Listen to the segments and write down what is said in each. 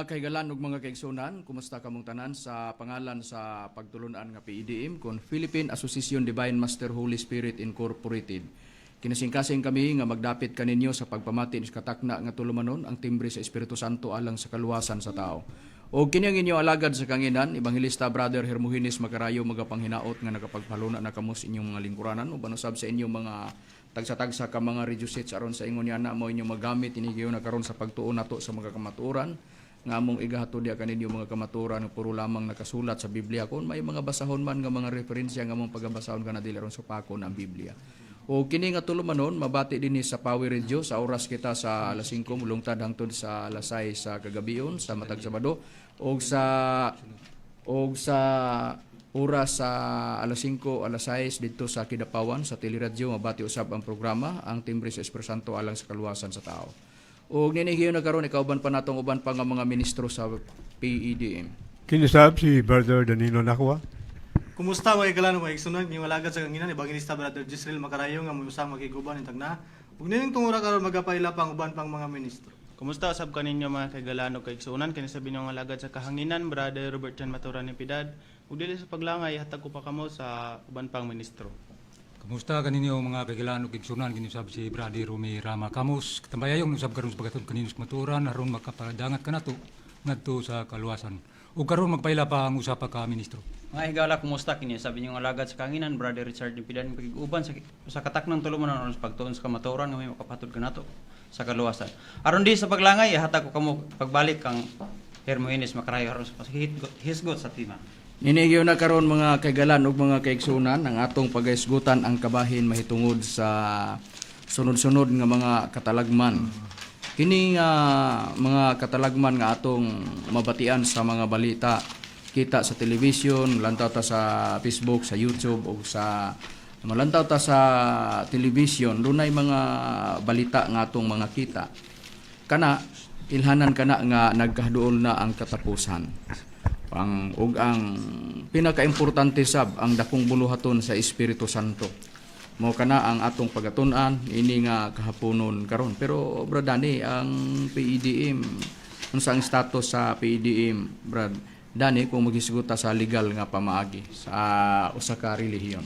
kaigalan ug mga kaigsunan, kumusta kamong tanan sa pangalan sa pagtulunan nga PIDM kon Philippine Association Divine Master Holy Spirit Incorporated. Kinasingkasing kami nga magdapit kaninyo sa pagpamati sa katakna nga tulumanon ang timbre sa Espiritu Santo alang sa kaluwasan sa tao. O kini ang inyo alagad sa kanginan, Evangelista Brother Hermogenes Macarayo magapanghinaot nga nakapagpaluna na kamo sa inyong mga lingkuranan o banusab sa inyong mga tagsa-tagsa ka mga reducits aron sa ingon yana mo inyong magamit inigiyo na karon sa pagtuon nato sa mga kamatuoran nga among igahatod dia kaninyo mga kamatuoran nga puro lamang nakasulat sa Biblia kon may mga basahon man nga mga referensya nga among pagabasahon kana dili ron sa pakon ang Biblia. O kini nga tulumanon mabati dinhi sa Power Radio sa oras kita sa alas 5 mulungtad hangtod sa alas 6 sa kagabion sa matag Sabado og sa oras sa alas 5 alas 6 dito sa Kidapawan sa Teleradyo mabati usab ang programa ang Timbre sa Espiritu Santo alang sa kaluwasan sa tao. Og ninihiyo na karon ikauban pa natong uban pa nga mga ministro sa PEDM. Kinusab si Brother Danilo Nakwa. Kumusta mga kaigalan mga igsunan ngayong alagad sa kanginan Evangelista Brother Gisrael Macarayo nga mo usang makiguban intag na. Ug nining tungura karon magapaila pang uban pang mga ministro. Kumusta sab kaninyo mga kaigalan ug kaigsunan kini sabi niyo nga alagad sa kahanginan Brother Robert Chan Maturan ni Piedad. Ug dili sa paglangay hatag ko pa kamo sa uban pang ministro. Kumusta kaninyo mga kaigalan ug igsunan kini sab si Brother Rumi Rama Kamus katambayayong usab karon sa pagatud kaninyo sa maturan aron makapadangat kanato ngadto sa kaluwasan. Ug karon magpaila pa ang usa pa ka ministro. Mga higala, kumusta kini? Sabi niyo nga alagad sa kanginan, Brother Richard Pidan, pag-uban sa kataknang tulumanon aron sa pagtuon sa kamatuoran nga may makapatod kanato sa kaluwasan. Aron di sa paglangay, hatag ko kamo pagbalik kang Hermogenes Macarayo aron sa hisgot sa tima. Ninigyo na karon mga kaigalan ug mga kaigsunan ang atong pagaisgutan ang kabahin mahitungod sa sunod-sunod nga mga katalagman. Kini nga mga katalagman nga atong mabatian sa mga balita kita sa television, lantaw ta sa Facebook, sa YouTube o sa malantaw ta sa television, dunay mga balita nga atong mga kita. Kana ilhanan kana nga nagkaduol na ang katapusan. Ug ang pinakaimportante sab ang dakong buluhaton sa Espiritu Santo. Mao kana ang atong pagatun-an ini nga kahaponon karon. Pero bradani ang PEDM unsa ang status sa PEDM brad Dani kung magisiguta sa legal nga pamaagi sa usa ka relihiyon.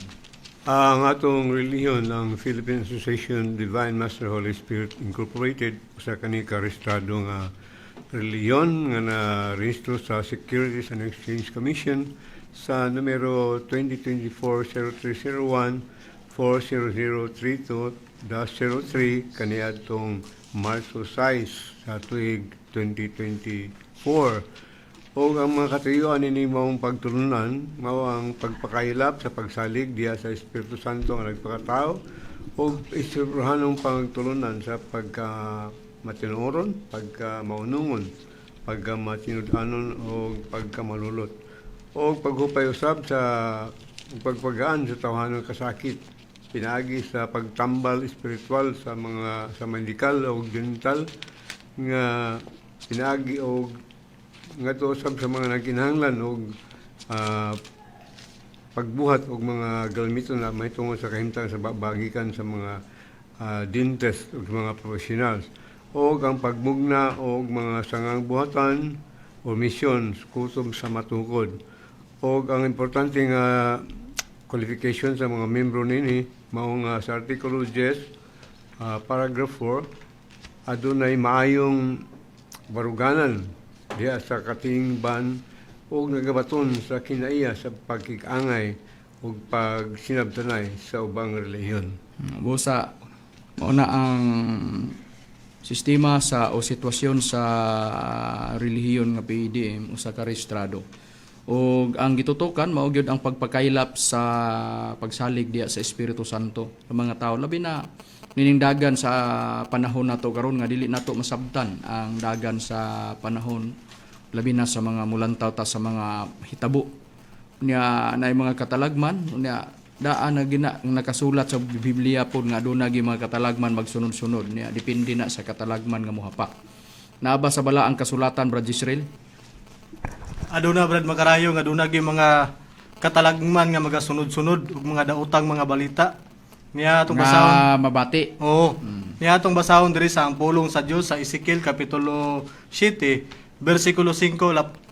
Ang atong relihiyon ang Philippine Association Divine Master Holy Spirit Incorporated usa kani ka rehistrado nga relihiyon nga na-rehistro sa Securities and Exchange Commission sa numero 2024-0301 40032-03 kaniadtong Marso 6 sa tuig 2024. O ang mga katuyuan ini maong pagtulunan, mao ang pagpakailap sa pagsalig diya sa Espiritu Santo nga nagpakatao o isurhanong pagtulunan sa pagka matinuoron, pagka maunungon, pagka matinudanon o pagka malulot. O paghupay usab sa pagpagaan sa tawanan kasakit, pinaagi sa pagtambal espiritual sa mga sa medikal o dental nga pinaagi o ngadto usab sa mga nagkinahanglan og pagbuhat og mga galmiton na mahitungod sa kahimtang sa bagikan sa mga dentist ug mga professionals o ang pagmugna og mga sangang buhatan o misyon kutob sa matukod o ang importante nga qualification sa mga membro nini mao nga sa artikulo 10 paragraph 4 adunay maayong baruganan diya sa katingban o nagabaton sa kinaiya sa pagkikangay o pagsinabtanay sa ubang relihiyon. Busa, mauna ang sistema sa o sitwasyon sa relihiyon nga PEDM usa ka rehistrado. O ang gitutukan mao gyud ang pagpakailap sa pagsalig diya sa Espiritu Santo sa mga tao labi na nining dagan sa panahon nato karon nga dili nato masabtan ang dagan sa panahon labi na sa mga mulantaw ta sa mga hitabo niya nay mga katalagman niya daan na nakasulat sa Biblia pod nga aduna gi mga katalagman magsunod-sunod niya depende na sa katalagman nga mohapak. Naaba sa bala ang kasulatan Brad Gisrael? Aduna Brad Macarayo nga aduna gi mga katalagman nga magasunod-sunod ug mga daotang mga balita. Niya atong basahon mabati. Oo. Niya atong basahon diri sa ang pulong sa Dios sa Ezekiel kapitulo 7 versikulo 5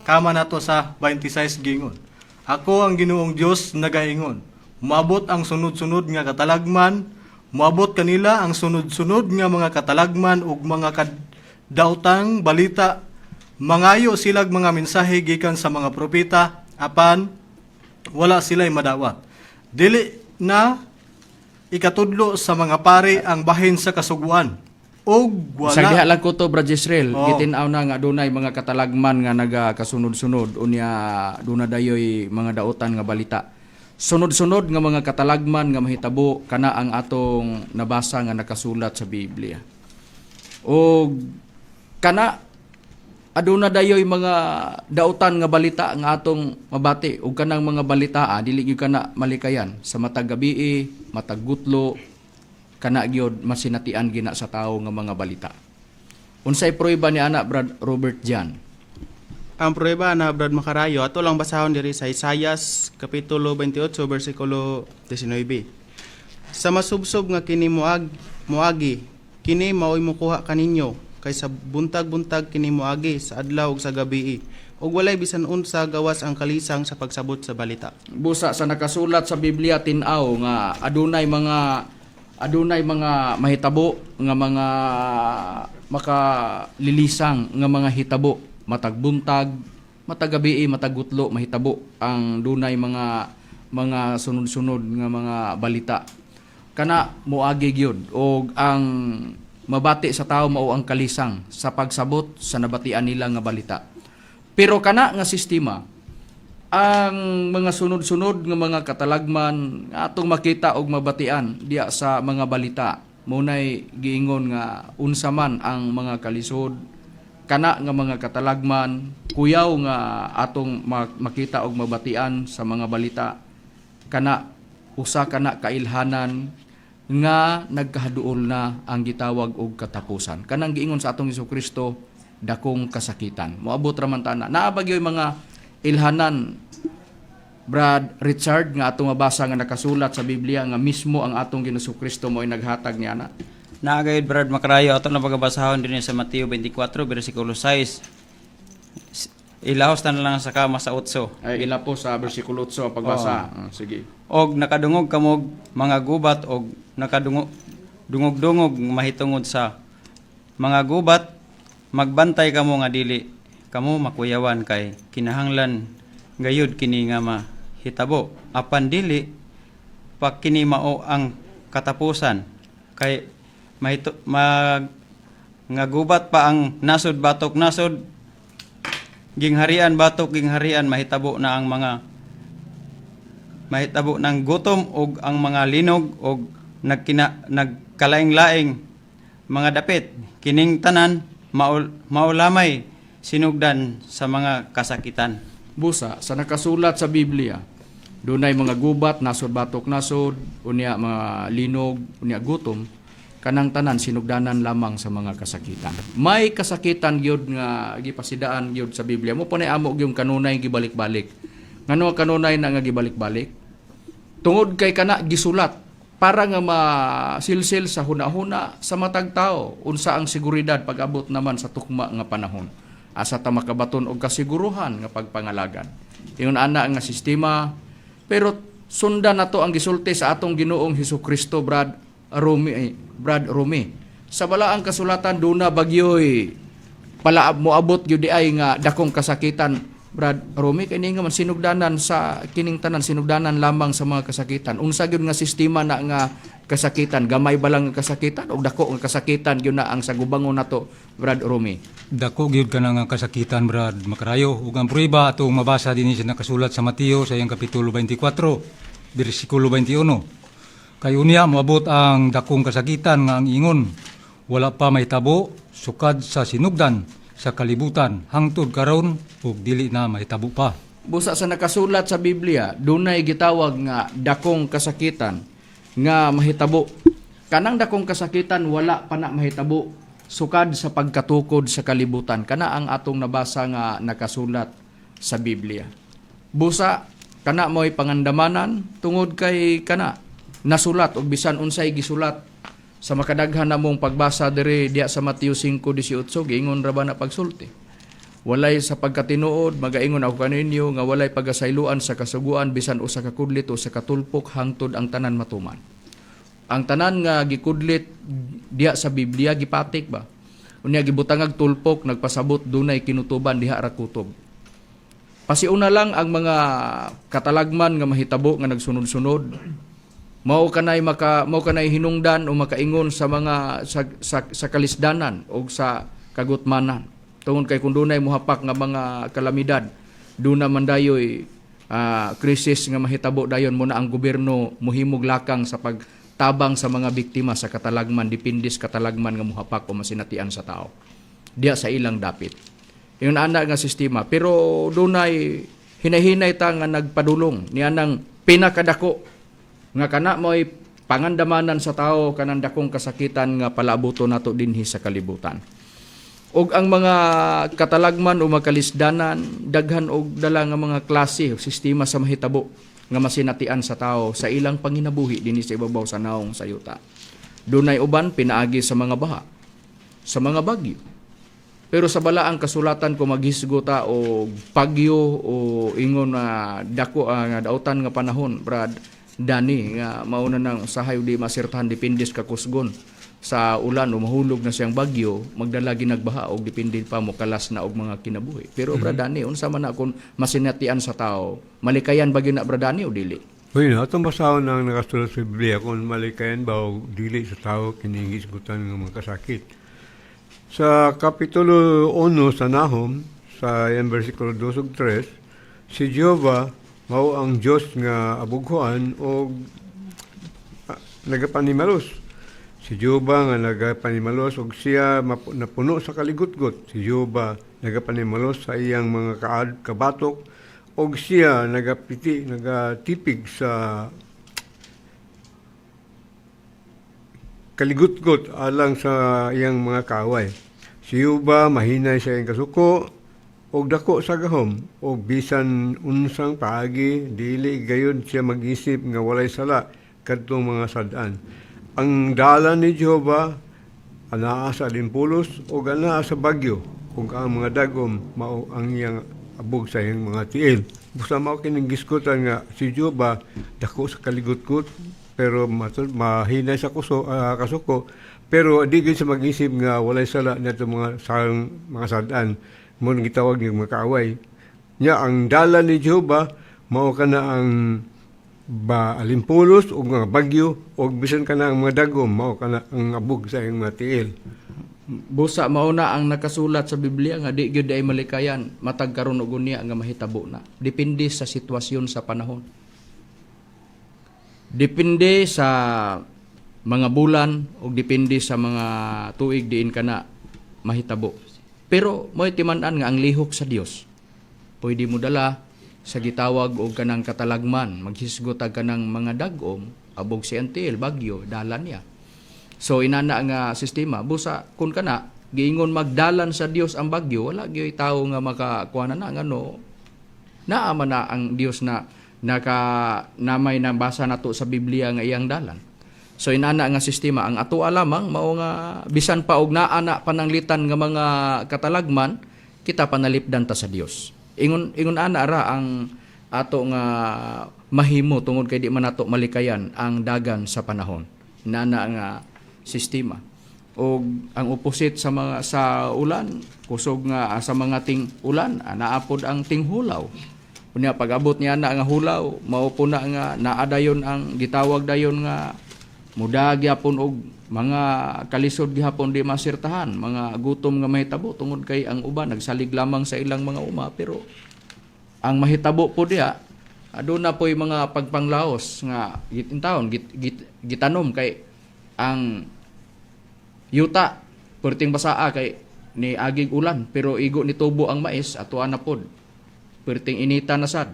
kama nato sa 26 gingon. Ako ang Ginoong Dios nagaingon. Moabot ang sunod-sunod nga katalagman, moabot kanila ang sunod-sunod nga mga katalagman ug mga kadautang balita. Mangayo silag mga mensahe gikan sa mga propeta, apan wala sila'y madawat. Dili na ikatudlo sa mga pari ang bahin sa kasuguan. Og Sa diha wala lang ko to, Brad Jezreel, Oo. gitinaw na nga dunay mga katalagman nga nagakasunod-sunod unya duna dayoy mga dautan nga balita. Sunod-sunod nga mga katalagman nga mahitabo kana ang atong nabasa nga nakasulat sa Biblia. O kana aduna dayoy mga dautan nga balita nga atong mabati ug kanang mga balita dili gyud kana malikayan sa matag gabii, matag gutlo, kana gyud masinatian gina sa tawo nga mga balita. Unsay prueba ni anak Brad Robert Jan? Ang prueba na Brad Makarayo, ato lang basahon diri sa Isaias kapitulo 28 bersikulo 19. Sa masubsob nga kini muagi, kini maoy mukuha kaninyo, kay sa buntag-buntag kini muagi sa adlaw ug sa gabii. Ug walay bisan unsa gawas ang kalisang sa pagsabot sa balita. Busa sa nakasulat sa Biblia tin-aw nga adunay mga mahitabo nga mga makalilisang nga mga hitabo, matag buntag, matag gabii, matag gutlo, mahitabo ang dunay mga sunod-sunod nga mga balita. Kana moagi gyud og ang mabati sa tao mao ang kalisang sa pagsabot sa nabatian nila nga balita. Pero kana nga sistema ang mga sunod-sunod nga mga katalagman nga atong makita og mabatian diya sa mga balita munay giingon nga unsa man ang mga kalisod kana nga mga katalagman kuyaw nga atong makita og mabatian sa mga balita kana usa kana kailhanan nga nagkahaduol na ang gitawag og katapusan. Kanang giingon sa atong Hesukristo, dakong kasakitan. Moabot ra man ta na. Naa ba gyud mga ilhanan, Brad Richard, nga atong mabasa nga nakasulat sa Biblia nga mismo ang atong Ginoo mo'y naghatag niya na? Naagayod Brad Makarayo, ato na pagabasahon din sa Mateo 24, versikulo 6. Ilahos na lang sa kama sa 8. Ay ila po sa bersikulo 8 ang pagbasa. Sige. Og nakadungog kamog mga gubat og nakadungog-dungog mahitungod sa mga gubat, magbantay kamo nga dili kamo makuyawan kay kinahanglan gayud kini nga mahitabo. Apan dili pa kini mao ang katapusan kay nga gubat pa ang nasod batok nasod gingharian batok gingharian mahitabo na ang mga mahitabo ng gutom og ang mga linog og nagkalaing-laing mga dapit kining tanan maulamay sinugdan sa mga kasakitan. Busa sa nakasulat sa Biblia, dunay mga gubat, nasod batok nasod, unya mga linog, unya gutom, kanang tanan sinugdanan lamang sa mga kasakitan. May kasakitan gyud nga gipasidaan gyud sa Biblia. Mo panay amo gyud kanunay gibalik-balik. Ngano kanunay na nga gibalik-balik? Tungod kay kana gisulat para nga masilsil sa hunahuna sa matag tao unsa ang seguridad pag-abot naman sa tukma nga panahon. Asa ta makabaton og kasiguruhan nga pagpangalagan. Ingon ana nga sistema pero sundan nato ang gisulti sa atong Ginoong Hesukristo Brad Rome. Sa balaang kasulatan duna bagyoy pala moabot gyud ay nga dakong kasakitan Brad Rome kay nga man sinugdanan sa kining tanan sinugdanan lamang sa mga kasakitan. Unsa gyud nga sistema na nga kasakitan, gamay ba lang nga kasakitan o dako nga kasakitan gyud na ang sagubangon nato Brad Rome? Dako gyud ka na nga kasakitan, Brad Makarayo. Ug ang prueba atong mabasa dinhi sa nakasulat sa Mateo sa iyang kapitulo 24, bersikulo 21. Kay unya moabot ang dakong kasakitan nga ang ingon, wala pa mahitabo sukad sa sinugdan sa kalibutan hangtod karon ug dili na mahitabo pa. Busa sa nakasulat sa Biblia, dunay gitawag nga dakong kasakitan nga mahitabo. Kanang dakong kasakitan wala pa na mahitabo sukad sa pagkatukod sa kalibutan. Kana ang atong nabasa nga nakasulat sa Biblia. Busa kana mo'y pangandamanan tungod kay kana nasulat og bisan unsay gisulat sa makadaghan namong pagbasa diri diya sa Mateo 5:18 giingon ra ba na pagsulti. Walay sa pagkatinuod, magaingon ako kaninyo nga walay pagasayloan sa kasuguan bisan usa ka kudlit o sa katulpok hangtod ang tanan matuman. Ang tanan nga gikudlit diha sa Biblia gipatik ba? Unya gibutangag tulpok nagpasabot dunay kinutuban diha ra kutob. Pasiuna lang ang mga katalagman nga mahitabo nga nagsunod-sunod. Mao kanay hinungdan o makaingon sa mga sa kalisdanan o sa kagutmanan. Tungod kay kung dunay muhapak nga mga kalamidad, duna man dayoy krisis nga mahitabo dayon mo na ang gobyerno muhimog lakang sa pagtabang sa mga biktima sa katalagman, dipindis katalagman nga muhapak o masinatian sa tao. Diya sa ilang dapit. Yung ana nga sistema. Pero dunay hinahinay ta nga nagpadulong niya ng pinakadako nga kana mo'y pangandamanan sa tao kanang dakong kasakitan nga palabuto nato dinhi sa kalibutan. Og ang mga katalagman o makalisdanan, daghan og dala nga mga klase o sistema sa mahitabo nga masinatian sa tao sa ilang panginabuhi dinhi sa ibabaw sa naong sayuta. Dunay uban pinaagi sa mga baha, sa mga bagyo. Pero sa balaang kasulatan ko maghisgota o bagyo o ingon na dako nga dautan nga panahon, Brad Dani, nga mauna nang usahay di masirtahan dipindis ka kusgon sa ulan o mahulog na siyang bagyo, magdala ginagbaha o dipindi pa mo kalas na og mga kinabuhi. Pero Brad Dani, unsa man na kung masinatian sa tao, malikayan ba gyud na Brad Dani o dili? Uy, atong basahon ang nakasulat sa Biblia kung malikayan ba o dili sa tao kinihisgutan ng mga kasakit. Sa Kapitulo 1 sa Nahum, sa versikulo 2 ug 3, si Jehovah mao ang Dios nga abughuan o nagapanimalos. Si Jehovah nga nagapanimalos og siya napuno sa kaligutgot. Si Jehovah nagapanimalos sa iyang mga kabatok og siya nagatipig sa kaligutgot alang sa iyang mga kaaway. Si Jehovah mahinay sa iyang kasuko og dako sa gahom og bisan unsang paagi dili gayon siya mag-isip nga walay sala kadtong mga sad-an. Ang dalan ni Jehovah anaa sa alimpulos o anaa sa bagyo ug ang mga dagom mao ang iyang abog sa iyang mga tiil. Busa mao kining gisgutan nga si Jehovah dako sa kaligutgot pero mahinay sa kasuko pero di gid sa mag-isip nga walay sala nato mga sad-an mo gitawag ng mga kaaway. Nya ang dalan ni Jehovah mao kana ang alimpulos o mga bagyo o bisan ka na ang mga dagom mao ka na ang abog sa iyong mga tiil. Busa mauna ang nakasulat sa Biblia nga di gyud ay malikayan matag karon og unya nga mahitabo na. Depende sa sitwasyon sa panahon. Depende sa mga bulan o depende sa mga tuig diin kana mahitabo. Pero mo'y timan-an nga ang lihok sa Dios. Pwede mo dala sa gitawag o kanang katalagman, maghisgot ag kanang mga dagom, abog si antil, bagyo, dalan niya. So inana nga sistema, busa kun kana giingon magdalan sa Dios ang bagyo, wala gyud tawo nga makakuha na ngano. Naa man na ang Dios na namay nang basa nato sa Biblia nga iyang dalan. So inana nga sistema ang ato lamang mao nga bisan pa og naana pananglitan nga mga katalagman, kita panalipdan ta sa Dios. Ingon ana ra ang ato nga mahimo tungod kay di man nato malikayan ang dagan sa panahon. Nana nga sistema. O ang opposite sa mga sa ulan, kusog nga sa mga ting ulan, naapod ang tinghulaw. Unya pag-abot niya na nga hulaw, mao po na nga naadayon ang gitawag dayon nga muda gyapon og mga kalisod gihapon di masirtahan, mga gutom nga mahitabo tungod kay ang uban nagsalig lamang sa ilang mga uma pero ang mahitabo po diha aduna po'y mga pagpanglaos nga gitintawon gitanom kay ang yuta perting basaa kay ni agig ulan pero igo ni tubo ang mais atuan na pod perting inita na sad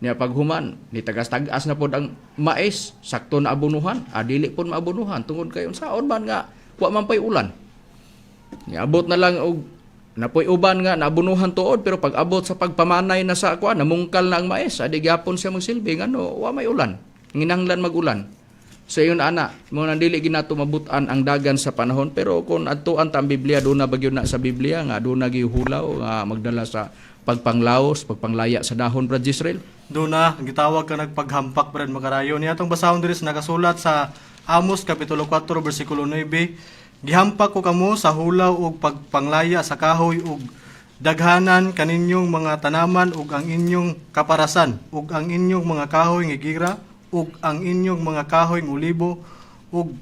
niya paghuman ni tagas-tagas na pod ang mais sakto na abunuhan adili pod maabunuhan tungod kay unsaon man nga wa man pay ulan ni abot na lang og napoy uban nga naabunuhan tuod pero pag abot sa pagpamanay na sa kuan namungkal na ang mais adi gyapon siya magsilbi ngano wa may ulan nginahanglan magulan Sa iyon ana, mo nang dili ginato mabutan ang dagan sa panahon, pero kung adtuan ta ang Biblia, doon na bagyo na sa Biblia nga doon na gihulaw nga magdala sa pagpanglaos, pagpanglaya sa dahon, Brad Israel. Doon na, gitawag ka nagpaghampak, Brad Makarayo. Niya itong basahon diri sa nakasulat sa Amos, Kapitulo 4, versikulo 9. Gihampak ko kamo sa hulaw ug pagpanglaya sa kahoy ug daghanan kaninyong mga tanaman ug ang inyong kaparasan ug ang inyong mga kahoy nga gira ug ang inyong mga kahoy nga olibo ug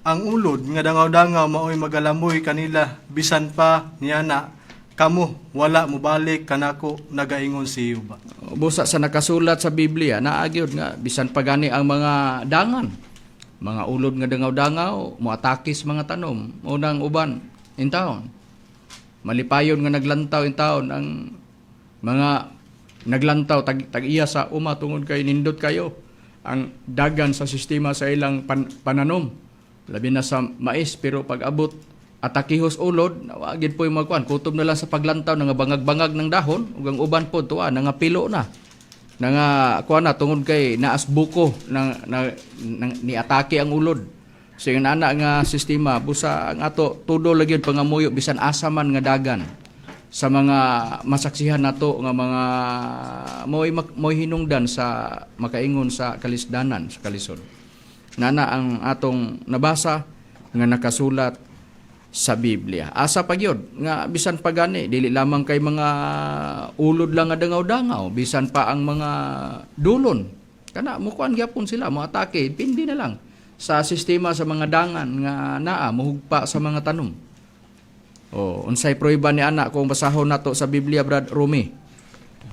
ang ulod nga dangaw-dangaw maoy magalamoy kanila bisan pa niyana kamo wala mo balik kanako nagaingon si Yuba. Busa sa nakasulat sa Biblia, naagyod nga bisan pagani ang mga dangan, mga ulod nga dangaw-dangaw, moatakis mga tanom, unang uban in taon. Malipayon nga naglantaw in taon ang mga naglantaw tag-iya sa uma tungod kay nindot kayo ang dagan sa sistema sa ilang pananom. Labi na sa mais, pero pag abot atakihos ulod, nawagid po yung magkuhan. Kutob na lang sa paglantaw, nga bangag-bangag ng dahon, ug ang uban po, tuwa, nga pilo na. Nga, kuha na, tungod kay naas buko, ni atake ang ulod. So yung nana nga sistema, busa ang ato, tudo lagi yun, pangamuyo, bisan asaman nga dagan sa mga masaksihan nato nga mga moy hinungdan sa makaingon sa kalisdanan sa kalisod. Nana ang atong nabasa nga nakasulat sa Biblia. Asa pagyod nga bisan pagani dili lamang kay mga ulod lang nga dangaw-dangaw, bisan pa ang mga dulon. Kana mukuan gyapon sila mo atake, pindi na lang sa sistema sa mga dangan nga naa muhugpa sa mga tanom. Unsay proiba ni ana kung basahon nato sa Biblia, Brad Rumi?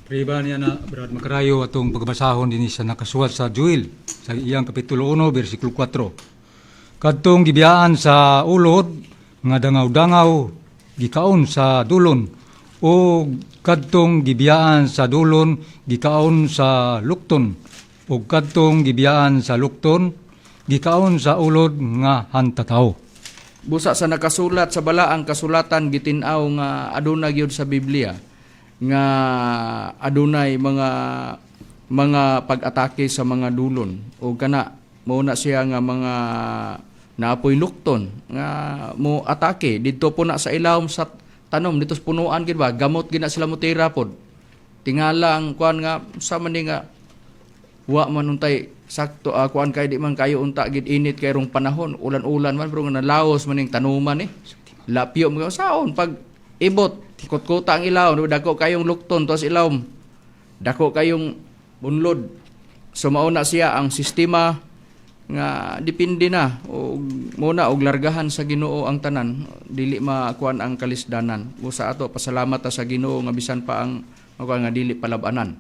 Priba niya na Brad Makarayo atong pagbasahon din sa nakasulat sa Joel sa iyang kapitulo 1 bersikulo 4. Kadtong gibiyaan sa ulod nga dangaw-dangaw gikaon sa dulon o kadtong gibiyaan sa dulon gikaon sa lukton o kadtong gibiyaan sa lukton gikaon sa ulod nga hantataw. Busa sa nakasulat sa balaang kasulatan gitin-aw nga aduna gyud sa Biblia nga adunay mga pag-atake sa mga dulon o kana mao na siya nga mga naapoy lukton nga mo atake didto po na sa ilawom sa tanom dito sa punuan gid ba gamot gina sila mo tira pod tingala ang kuan nga sa man nga wa man untay sakto kuan kay di man kayo unta gid init kay rong panahon ulan-ulan man pero nga nalaos man ning tanuman lapyo mo saon pag ibot tikot-kota ang ilawom dako kayong lukton tos ilawom dako kayong bunlod so mao na siya ang sistema nga dipindi na o muna og largahan sa Ginoo ang tanan dili makuan ang kalisdanan busa ato pasalamat ta sa Ginoo nga bisan pa ang nga dili palabanan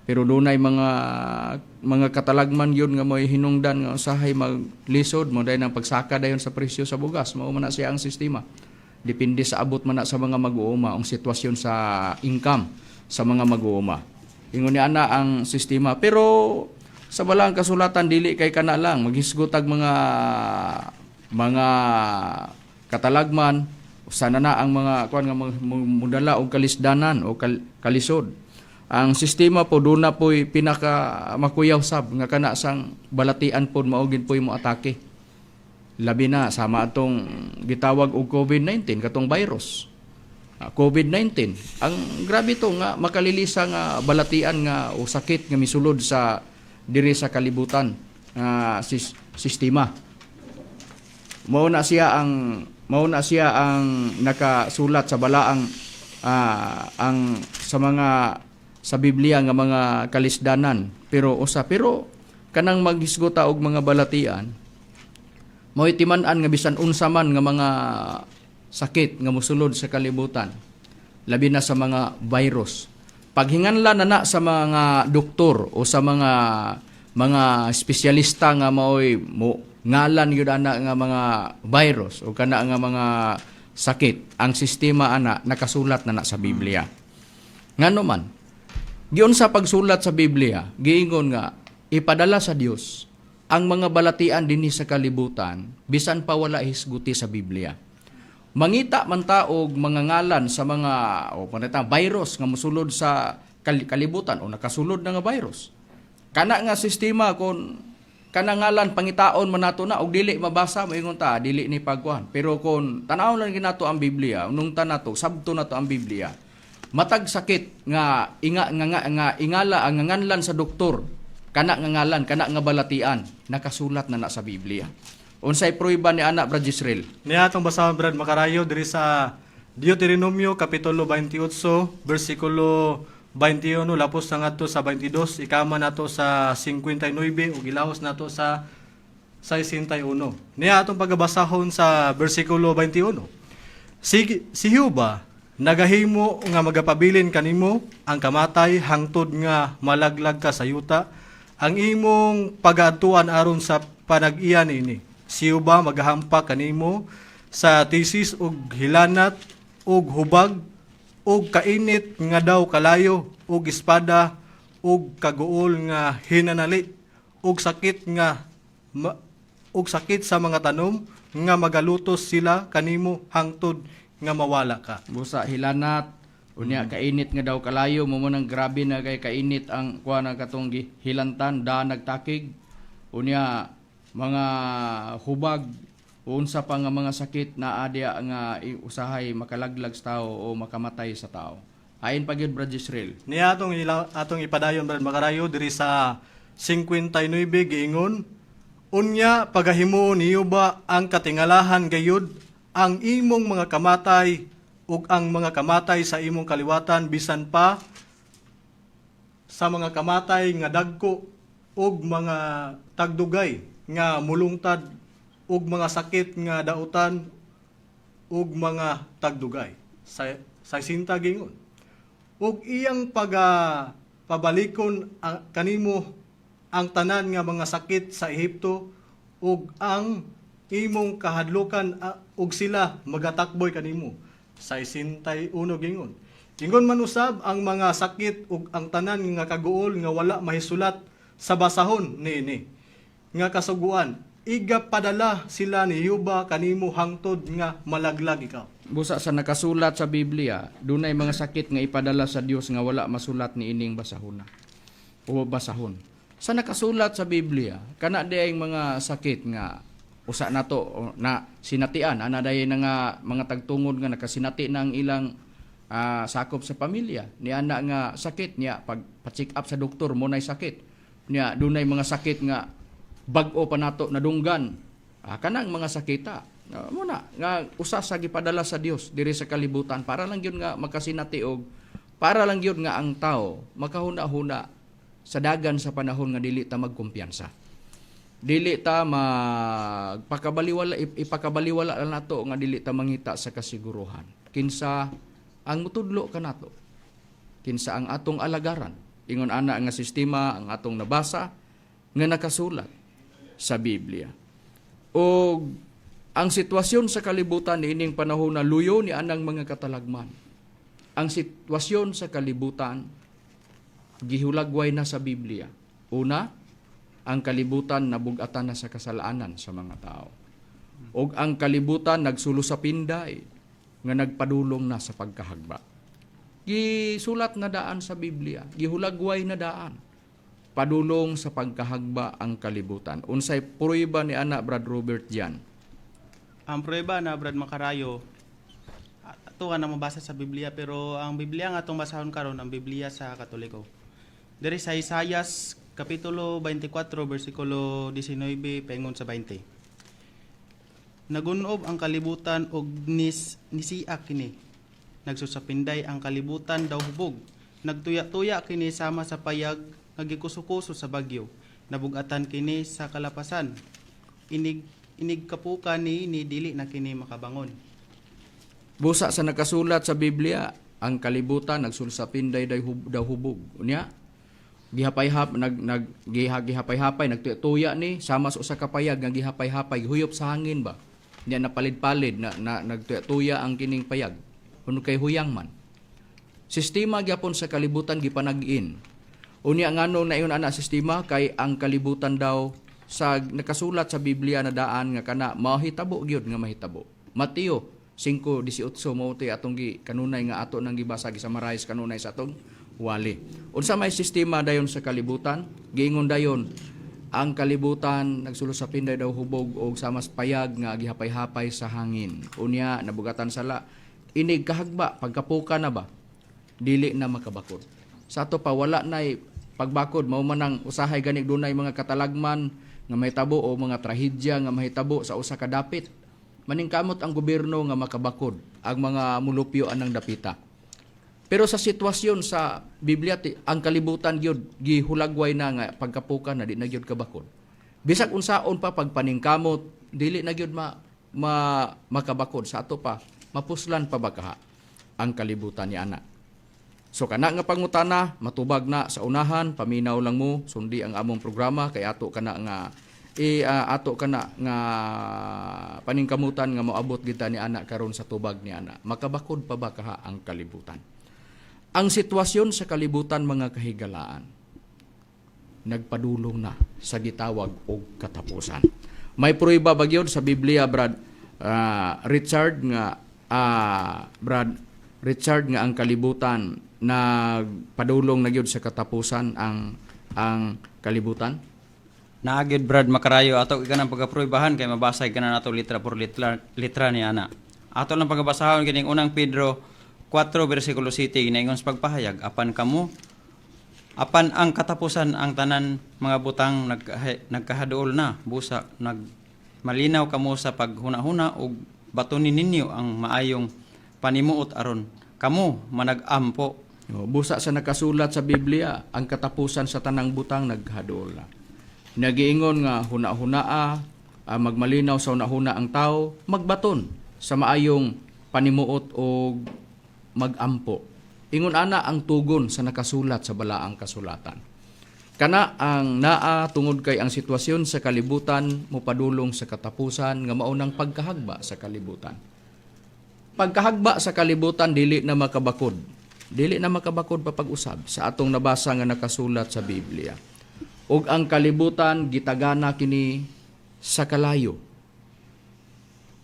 pero dunay mga katalagman yun nga may hinungdan nga usahay maglisod mo dahil ng pagsaka dayon sa presyo sa bugas mao man na siya ang sistema depende sa abot man na sa mga mag-uuma ang sitwasyon sa income sa mga mag-uuma ingon ni ana ang sistema pero sa balang kasulatan dili kay kana lang maghisgotag mga katalagman sana na ang mga kuan nga mudala og kalisdanan o kalisod. Ang sistema po doon na po'y pinaka makuyaw sab nga kana sang balatian po maugin po'y mo atake. Labi na sama atong gitawag og COVID-19 katong virus. COVID-19 ang grabe to nga makalilisa nga balatian nga o sakit nga misulod sa diri sa kalibutan sistema. Mao na siya ang nakasulat sa balaang ang sa Biblia nga mga kalisdanan pero kanang maghisgota og mga balatian mao timan-an nga bisan unsa man nga mga sakit nga mosulod sa kalibutan labi na sa mga virus paghinganlan na sa mga doktor o sa mga espesyalista nga maoy mo ngalan gyud ana nga mga virus o kana nga mga sakit ang sistema ana nakasulat na sa Biblia. Ngano man giun sa pagsulat sa Biblia giingon nga ipadala sa Dios ang mga balatian dinhi sa kalibutan bisan pa wala hisguti sa Biblia. Mangita man ta og mga ngalan sa mga virus nga mosulod sa kalibutan o nakasulod na nga virus. Kana nga sistema kon kanangalan pangitaon man nato na og dili mabasa moingon ta dili ni pagkuhan. Pero kung tanaw lang ginato ang Biblia, nung tanato sabto nato ang Biblia, matag sakit nga ingala ang nganlan sa doktor, kana nga ngalan, kana nga balatian, nakasulat na sa Biblia. Unsay prueba ni anak Brad Jisrael? Niya atong basahon Brad Makarayo diri sa Deuteronomio kapitulo 28 bersikulo 21 lapos na ngadto sa 22, ikama nato sa 59 ug ilahos nato sa 61. Niya atong pagbasahon sa bersikulo 21. Si Hiuba nagahimo nga magapabilin kanimo ang kamatay hangtod nga malaglag ka sa yuta, ang imong pag-aadtuan aron sa panag-iyan ini. Si Hiuba magahampak kanimo sa tisis ug hilanat ug hubag ug kainit nga daw kalayo ug espada ug kaguol nga hinanali ug sakit ug sakit sa mga tanom nga magalutos sila kanimo hangtod nga mawala ka. Busa hilanat, unya kainit nga daw kalayo, mo nang grabe na kay kainit ang kuha na katong hilantan, da nagtakig, unya mga hubag, unsa pa nga mga sakit na adya nga usahay makalaglag sa tao o makamatay sa tao. Ayon pa gyud Brad Jisrael. Niya atong ipadayon Brad Makarayo diri sa 59 giingon, unya pagahimo niyo ba ang katingalahan gayud ang imong mga kamatay ug ang mga kamatay sa imong kaliwatan bisan pa sa mga kamatay nga dagko ug mga tagdugay nga mulungtad ug mga sakit nga dautan ug mga tagdugay. Sa sinta gingon. Ug iyang pabalikon kanimo ang tanan nga mga sakit sa Ehipto ug ang imong kahadlukan ug sila magatakboy kanimo. Sa 61 gingon. Ingon man usab ang mga sakit ug ang tanan nga kaguol nga wala mahisulat sa basahon niini. Nga kasuguan, igapadala sila ni Hiuba kanimo hangtod nga malaglag ikaw. Busa sa nakasulat sa Biblia, dunay mga sakit nga ipadala sa Dios nga wala masulat ni ining basahon o basahon. Sa nakasulat sa Biblia, kana diay mga sakit nga usa nato na sinatian, ana dayon na nga mga tagtungod nga nakasinati na ang ilang sakop sa pamilya. Ni ana nga sakit niya pag pa-check up sa doktor mo nay sakit. Niya dunay mga sakit nga bag-o pa nato nadunggan. Kanang mga sakita muna nga usa sa gipadala sa Dios diri sa kalibutan para lang gyud nga makasinati og para lang gyud nga ang tao makahuna-huna sa dagan sa panahon nga dili ta magkumpiyansa. Dili ta ipakabaliwala lang nato nga dili ta mangita sa kasiguruhan. Kinsa ang mutudlo kanato. Kinsa ang atong alagaran. Ingon ana nga sistema ang atong nabasa nga nakasulat sa Biblia. O ang sitwasyon sa kalibutan niining panahon na luyo ni anang mga katalagman. Ang sitwasyon sa kalibutan gihulagway na sa Biblia. Una, ang kalibutan nabugatan na sa kasalanan sa mga tao. O ang kalibutan nagsulo sa pinday nga nagpadulong na sa pagkahagba. Gisulat na daan sa Biblia, gihulagway na daan. Padulong sa pagkahagba ang kalibutan. Unsay prueba ni ana Brad Robert diyan? Ang prueba na Brad Makarayo, ato nga na mabasa sa Biblia, pero ang Biblia nga atong basahon karon ang Biblia sa Katoliko. Diri sa Isaias kapitulo 24 bersikulo 19 paingon sa 20. Nagunob ang kalibutan og nisiak kini. Nagsusapinday ang kalibutan daw hubog. Nagtuya-tuya kini sama sa payag nagikusukuso sa bagyo. Nabugatan kini sa kalapasan. Inig kapuka ni dili na kini makabangon. Busa sa nakasulat sa Biblia, ang kalibutan nagsulsapinday daw hubog. Unya, gihapay-hapay nagtuya ni sama sa usa ka payag nga gihapay-hapay huyop sa hangin ba. Nya napalid-palid na nagtuya ang kining payag. Kuno kay huyang man. Sistema gyapon sa kalibutan gipanag-in. Unya ngano na iyon ana sistema kay ang kalibutan daw sa nakasulat sa Biblia na daan nga kana mahitabo gyud nga mahitabo. Mateo 5:18 mao tay atong kanunay nga ato nang gibasa gisummarize kanunay sa atong wali. Unsa may sistema dayon sa kalibutan? Giingon dayon ang kalibutan nagsulo sa pinday daw hubog og samas payag nga gihapay-hapay sa hangin. Unya nabugatan sala inig kahagba pagkapuka na ba dili na makabakod. Sa ato pa wala nay pagbakod mao man ang usahay gani dunay mga katalagman nga mahitabo o mga trahedya nga mahitabo sa usa ka dapit. Maningkamot ang gobyerno nga makabakod ang mga mulupyo anang dapita. Pero sa sitwasyon sa Biblia ang kalibutan gyud gihulagway na nga pagkapuka na di na gyud kabakod. Bisag unsaon pa pagpaningkamot dili na gyud makabakod sa ato pa mapuslan pa ba kaha ang kalibutan ni ana. So kana nga pangutana matubag na sa unahan paminaw lang mo sundi ang among programa kay ato kana nga nga paningkamutan nga moabot kita ni ana karon sa tubag ni ana. Makabakod pa ba kaha ang kalibutan? Ang sitwasyon sa kalibutan mga kahigalaan nagpadulong na sa gitawag og katapusan. May prueba ba gyud sa Biblia Richard nga ang kalibutan nagpadulong na gyud sa katapusan ang kalibutan? Naagid Brad Makarayo ato ikanang pagapruibahan kay mabasay kana nato litra por litra ni ana. Ato lang pagabasahon kining unang Pedro 4 versikulo 7 ginaingon sa pagpahayag apan ang katapusan ang tanan mga butang nagkahaduol na busa malinaw kamo sa paghuna-huna ug batunin ninyo ang maayong panimuot aron kamo manag-ampo. Busa sa nakasulat sa Biblia ang katapusan sa tanang butang naghaduol na. Nagiingon nga huna-hunaa magmalinaw sa hunahuna ang tao magbaton sa maayong panimuot o magampo. Ingon ana ang tugon sa nakasulat sa balaang kasulatan. Kana ang naa tungod kay ang sitwasyon sa kalibutan mopadulong sa katapusan nga maunang pagkahagba sa kalibutan. Pagkahagba sa kalibutan dili na makabakod. Dili na makabakod pa pag-usab sa atong nabasa nga nakasulat sa Biblia. Ug ang kalibutan gitagana kini sa kalayo.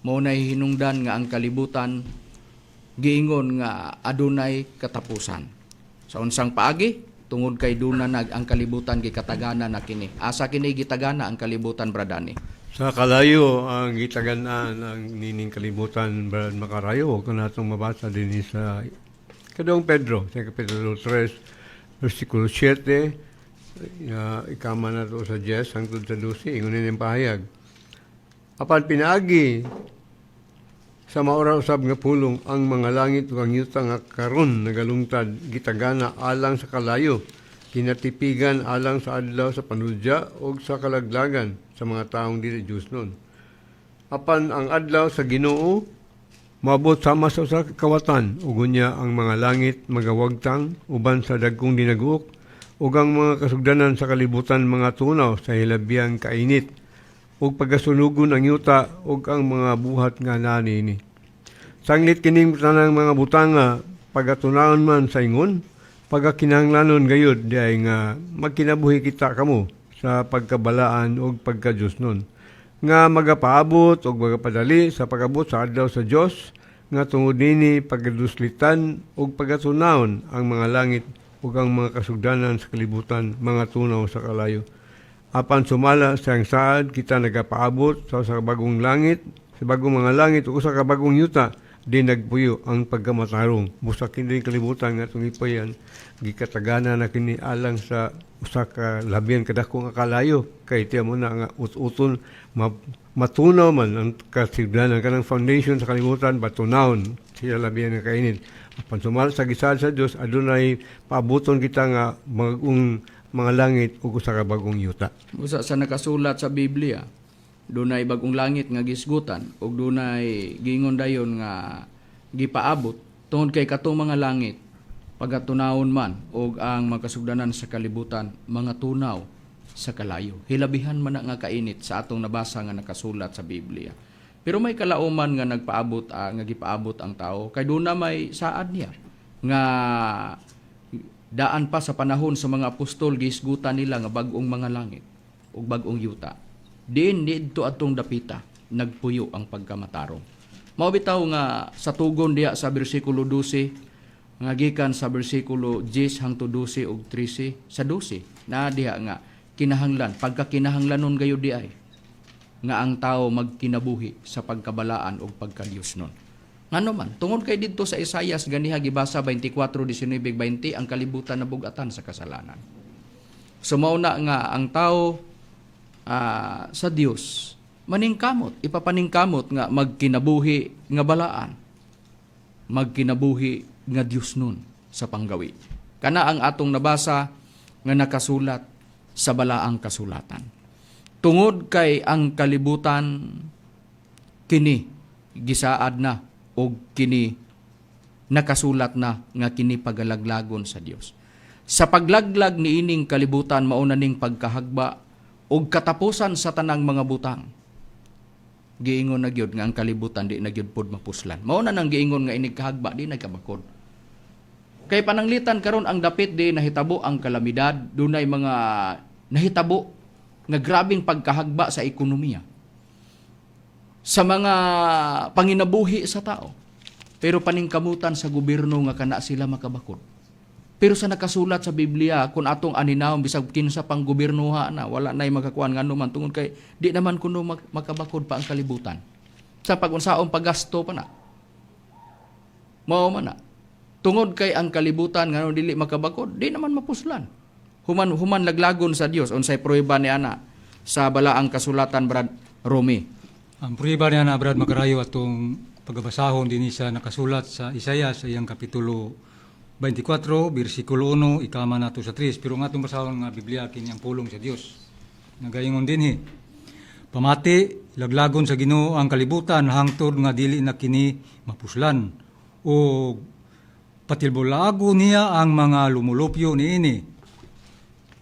Mao nay hinungdan nga ang kalibutan giingon nga adunay katapusan. Sa unsang paagi tungod kay duna ang kalibutan gikatagana na kini. Asa kini gitagana ang kalibutan bradani? Sa kalayo ang gitaganaan ang nining kalibutan Brad Makarayo kung natong mabasa din sa Kadong Pedro sa Kapitulo 3 versikulo 7 ikama na to sa 10 hangtod sa 12 ingon ni pahayag. Apan pinaagi sa maura usab nga pulong ang mga langit ug ang yuta nga karon nagalungtad gitagana alang sa kalayo kinatipigan alang sa adlaw sa panudya ug sa kalaglagan sa mga taong dili Dios nun. Apan ang adlaw sa Ginoo maabot sama sa usa ka kawatan ug unya ang mga langit magawagtang uban sa dagkong dinaguok ug ang mga kasugdanan sa kalibutan mga tunaw sa hilabiyang kainit ug pagasunugon ang yuta ug ang mga buhat nga nanini. Sanglit kining tanang mga butanga pagatunawon man sa ingon, pagakinahanglanon gayud diay nga magkinabuhi kita kamo sa pagkabalaan ug pagka-Dios nun. Nga magapaabot ug magapadali sa pagabot sa adlaw sa Dios nga tungod nini pagaduslitan ug pagatunawon ang mga langit ug ang mga kasugdanan sa kalibutan mga tunaw sa kalayo. Apan sumala siyang saad, kita nagapaabot sa bagong langit, sa bagong mga langit, o sa bagong yuta, di nagpuyo ang pagkamatarong. Busa kini kalibutan nga tumipayan, gikatagana na kini alang sa usa ka labian kadako nga kalayo. Kay tiya mo na nga uton, matunaw man ang kasigdanan kanang foundation sa kalibutan, batunawon siya labian nga kainit. Apan sumala sa gisad sa Dios, adunay paabuton kita nga mga langit ug usa ka bagong yuta. Usa sa nakasulat sa Biblia, dunay bagong langit nga gisgutan ug dunay gingon dayon nga gipaabot tungod kay katong mga langit pagatunawon man ug ang makasugdanan sa kalibutan mga tunaw sa kalayo. Hilabihan man na nga kainit sa atong nabasa nga nakasulat sa Biblia. Pero may kalauman nga nagpaabot nga gipaabot ang tao kay duna may saad niya nga daan pa sa panahon sa mga apostol gisgutan nila nga bag-ong mga langit ug bag-ong yuta. Diin didto atong dapita nagpuyo ang pagkamatarong. Mao bitaw nga sa tugon diha sa bersikulo 12 nga gikan sa bersikulo 10 hangtod 12 ug 13 sa 12 na diha nga kinahanglan, pagka kinahanglanon gayo di ay, nga ang tao magkinabuhi sa pagkabalaan o pagka-Diyos nun. Ngano man, tungod kay dito sa Isaias ganiha gibasa 24:19-20 ang kalibutan na bugatan sa kasalanan. Sumauna nga ang tao sa Dios maningkamot, ipapaningkamot nga magkinabuhi nga balaan. Magkinabuhi nga Dios nun sa panggawi. Kana ang atong nabasa nga nakasulat sa balaang kasulatan. Tungod kay ang kalibutan kini gisaad na o kini nakasulat na nga kini pagalaglagon sa Dios. Sa paglaglag ni ining kalibutan mauna ning pagkahagba o katapusan sa tanang mga butang. Giingon na gyud nga ang kalibutan di na gyud pod mapuslan. Mauna nang giingon nga inig kahagba di nagkabakod. Kay pananglitan karon ang dapit di nahitabo ang kalamidad, dunay mga nahitabo nga grabing pagkahagba sa ekonomiya, sa mga panginabuhi sa tao. Pero paningkamutan sa gobyerno nga kana sila makabakod. Pero sa nakasulat sa Biblia, kung atong aninawon bisag kinsa pang gobyernoha na, wala na'y makakuan nga naman tungod kay di naman kuno makabakod pa ang kalibutan. Sa pag-unsaong paggasto pa na. Mao man na. Tungod kay ang kalibutan nga dili makabakod, di naman mapuslan. Human laglagon sa Dios unsay prueba ni ana sa balaang kasulatan Brad Romy. Ang prueba niya na Brad Macarayo atong pagbabasahon din sa nakasulat sa Isaias sa iyang kapitulo 24, bersikulo 1, ikama nato sa 3. Pero nga itong basahon nga Biblia kini ang pulong sa Dios. Nagaingon din pamati, laglagon sa Ginoo ang kalibutan hangtod nga dili na kini mapuslan. O patilbolago niya ang mga lumulupyo niini.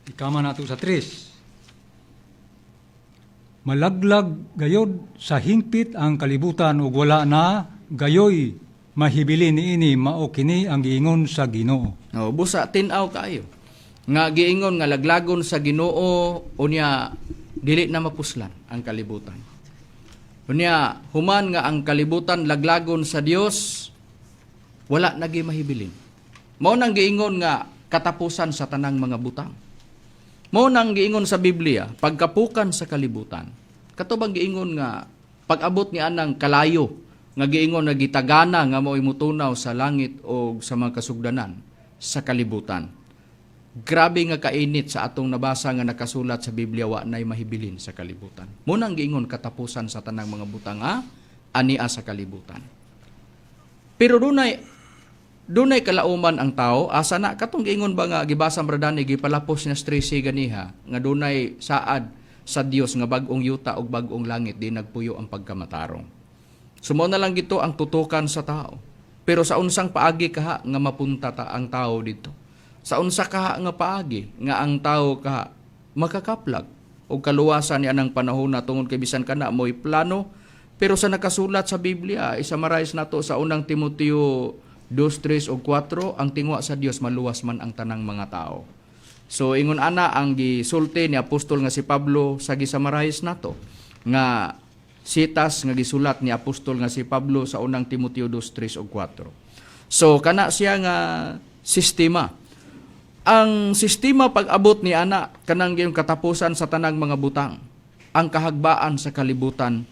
Ikama nato sa 3. Malaglag gayod sa hingpit ang kalibutan ug wala na gayoy mahibili niini mao kini ang giingon sa Ginoo. No, busa tin-aw kaayo. Nga giingon nga laglagon sa Ginoo unya dili na mapuslan ang kalibutan. Unya human nga ang kalibutan laglagon sa Dios wala na gi mahibilin. Mao nang giingon nga katapusan sa tanang mga butang. Mao nang giingon sa Biblia, pagkapukan sa kalibutan. Katubang giingon nga pag-abot ni anang kalayo nga giingon nga gitagana nga mao'y mutunaw sa langit o sa mga kasugdanan sa kalibutan. Grabe nga kainit sa atong nabasa nga nakasulat sa Biblia wa nay mahibilin sa kalibutan. Mao nang giingon katapusan sa tanang mga butang ania sa kalibutan. Pero dunay kalauman ang tao, asa na katong giingon ba nga gibasa bradani gipalapos na stress ganiha nga dunay saad sa Dios nga bag-ong yuta ug bag-ong langit di nagpuyo ang pagkamatarong. Sumo na lang gito ang tutukan sa tao. Pero sa unsang paagi kaha nga mapunta ang tao dito. Sa unsa kaha nga paagi nga ang tao kaha makakaplag og kaluwasan ni anang panahon na tungod kay bisan kana mo'y plano. Pero sa nakasulat sa Biblia, isamarais nato sa unang Timoteo 2, 3 o 4, ang tingwa sa Dios maluwas man ang tanang mga tao. So ingon ana ang gisulti ni apostol nga si Pablo sa gisamarais nato nga sitas nga gisulat ni apostol nga si Pablo sa unang Timoteo 2, 3 o 4. So kana siya nga sistema. Ang sistema pag-abot ni ana kanang gayong katapusan sa tanang mga butang. Ang kahagbaan sa kalibutan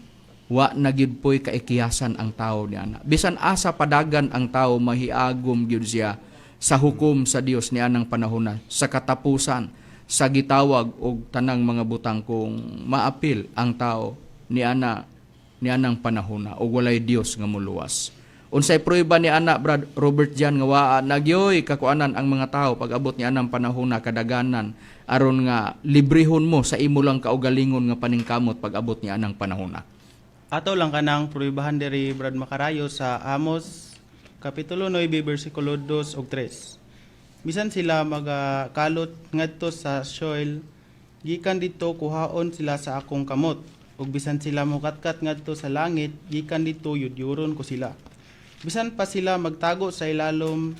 wa nagyud poy kaikiyasan ang tao ni ana. Bisan asa padagan ang tao mahiagom gyud siya sa hukom sa Dios ni anang panahon sa katapusan sa gitawag og tanang mga butang kung maapil ang tao ni anang panahon og walay Dios nga muluwas. Unsay prueba ni ana Brad Robert Jan nga waa nagyoy kakuanan ang mga tao pag-abot ni anang panahon kadaganan aron nga librehon mo sa imo lang kaugalingon nga paningkamot pag-abot ni anang panahon. Ato lang kanang pruibahan diri Brad Macarayo sa Amos kapitulo 9 bersikulo 2 ug 3. Bisan sila magakalot ngadto sa Sheol, gikan dito kuhaon sila sa akong kamot. Ug bisan sila mokatkat ngadto sa langit, gikan dito yudyuron ko sila. Bisan pa sila magtago sa ilalom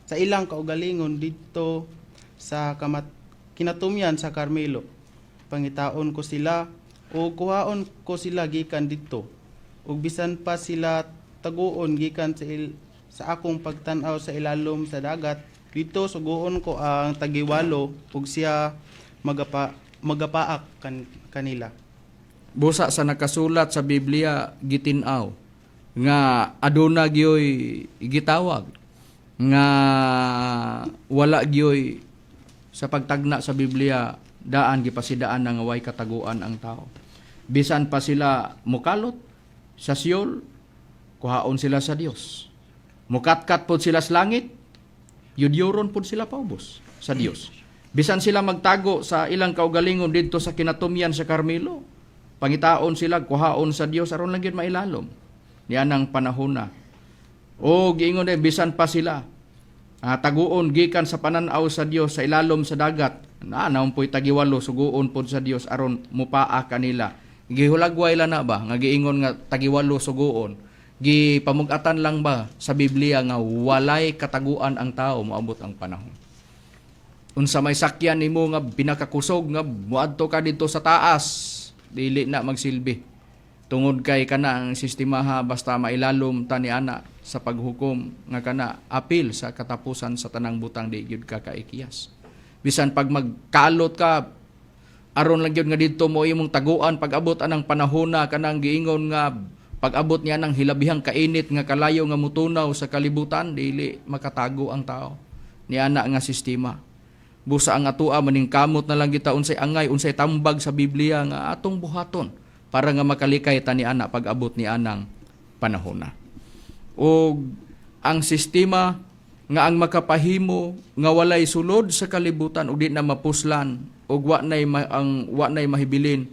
sa ilang kaugalingon dito sa kinatumyan sa Carmelo. Pangitaon ko sila o kuhaon ko sila gikan dito. Ug bisan pa sila taguon gikan sa akong pagtan-aw sa ilalom sa dagat, dito suguon ko ang tagiwalo ug siya magapaak kanila. Busa sa nakasulat sa Biblia gitinaw nga aduna gyoy gitawag nga wala gyoy sa pagtagna sa Biblia daan gipasidaan nga way kataguan ang tao. Bisan pa sila mukalot sa Siol, kuhaon sila sa Dios. Mukatkat pod sila sa langit, yudyuron pod sila paubos sa Dios. Bisan sila magtago sa ilang kaugalingon didto sa kinatumyan sa Carmelo, pangitaon sila kuhaon sa Dios aron lang gyud mailalom niya nang panahona. O giingon bisan pa sila taguon gikan sa pananaw sa Dios sa ilalom sa dagat. Naon po'y tagiwalo suguon pod sa Dios aron mupaa kanila. Gihulagway la na ba nga giingon nga tagiwalo suguon. Gipamug-atan lang ba sa Biblia nga walay kataguan ang tao moabot ang panahon. Unsa may sakyan nimo nga pinakakusog nga muadto ka dito sa taas, dili na magsilbi. Tungod kay kana ang sistemaha basta mailalom tani ana sa paghukom nga kana apil sa katapusan sa tanang butang di gyud ka kaikiyas. Bisan pag magkalot ka aron lang gyud nga didto mo imong taguan pag-abot anang panahona kanang giingon nga pag-abot niya ng hilabihang kainit nga kalayo nga mutunaw sa kalibutan dili makatago ang tao. Niana nga sistema. Busa ang atua maning kamot na lang kita unsay angay unsay tambag sa Biblia nga atong buhaton para nga makalikay ta ni ana pag-abot ni anang panahona. O ang sistema nga ang makapahimo nga walay sulod sa kalibutan ug di na mapuslan ug wa nay mahibilin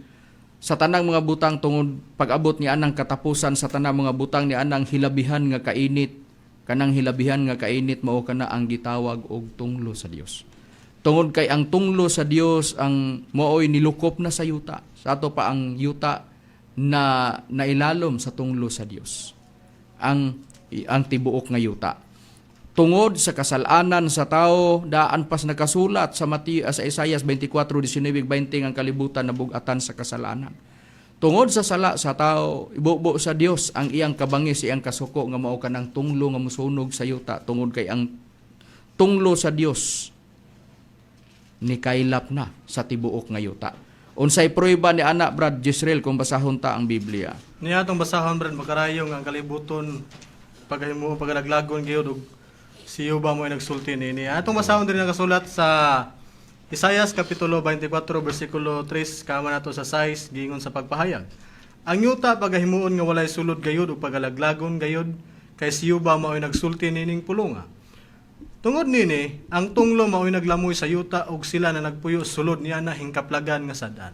sa tanang mga butang tungod pag-abot ni anang katapusan sa tanang mga butang ni anang hilabihan nga kainit. Kanang hilabihan nga kainit mao kana ang gitawag og tunglo sa Dios. Tungod kay ang tunglo sa Dios ang mooy nilukop na sa yuta. Sa ato pa ang yuta na nailalom sa tunglo sa Dios. Ang tibuok nga yuta. Tungod sa kasalanan sa tao, daan pas nakasulat sa sa Isaias 24:19-20 ang kalibutan nabug-atan sa kasalanan. Tungod sa sala sa tao, ibubo sa Dios ang iyang kabangis, iyang kasuko nga mao kanang tunglo nga musunog sa yuta. Tungod kay ang tunglo sa Dios ni kailap na sa tibuok nga yuta. Unsay prueba ni anak Brad Jezreel kung basahon ta ang Biblia. Niya atong basahon Brad makarayong ang kalibuton pagahimo pagalaglagon gyud og siyo ba mo nagsulti ni. Atong basahon din nakasulat sa Isaias kapitulo 24 bersikulo 3 kama nato sa 6 gingon sa pagpahayag. Ang yuta pagahimuon nga walay sulod gayud ug pagalaglagon gayud kay siyo ba mo nagsulti nining pulonga. Tungod nini, ang tunglo mao'y naglamoy sa yuta ug sila na nagpuyo sulod niya na hingkaplagan nga sadan.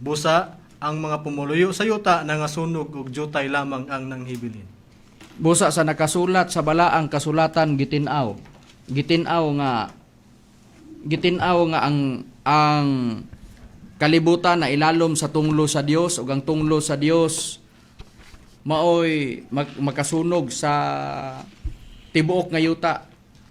Busa ang mga pumuluyo sa yuta na nga sunog ug jutay lamang ang nanghibilin. Busa sa nakasulat sa balaang kasulatan gitinaw. Gitinaw nga ang kalibutan na ilalom sa tunglo sa Dios ug ang tunglo sa Dios mao'y makasunog sa tibuok nga yuta.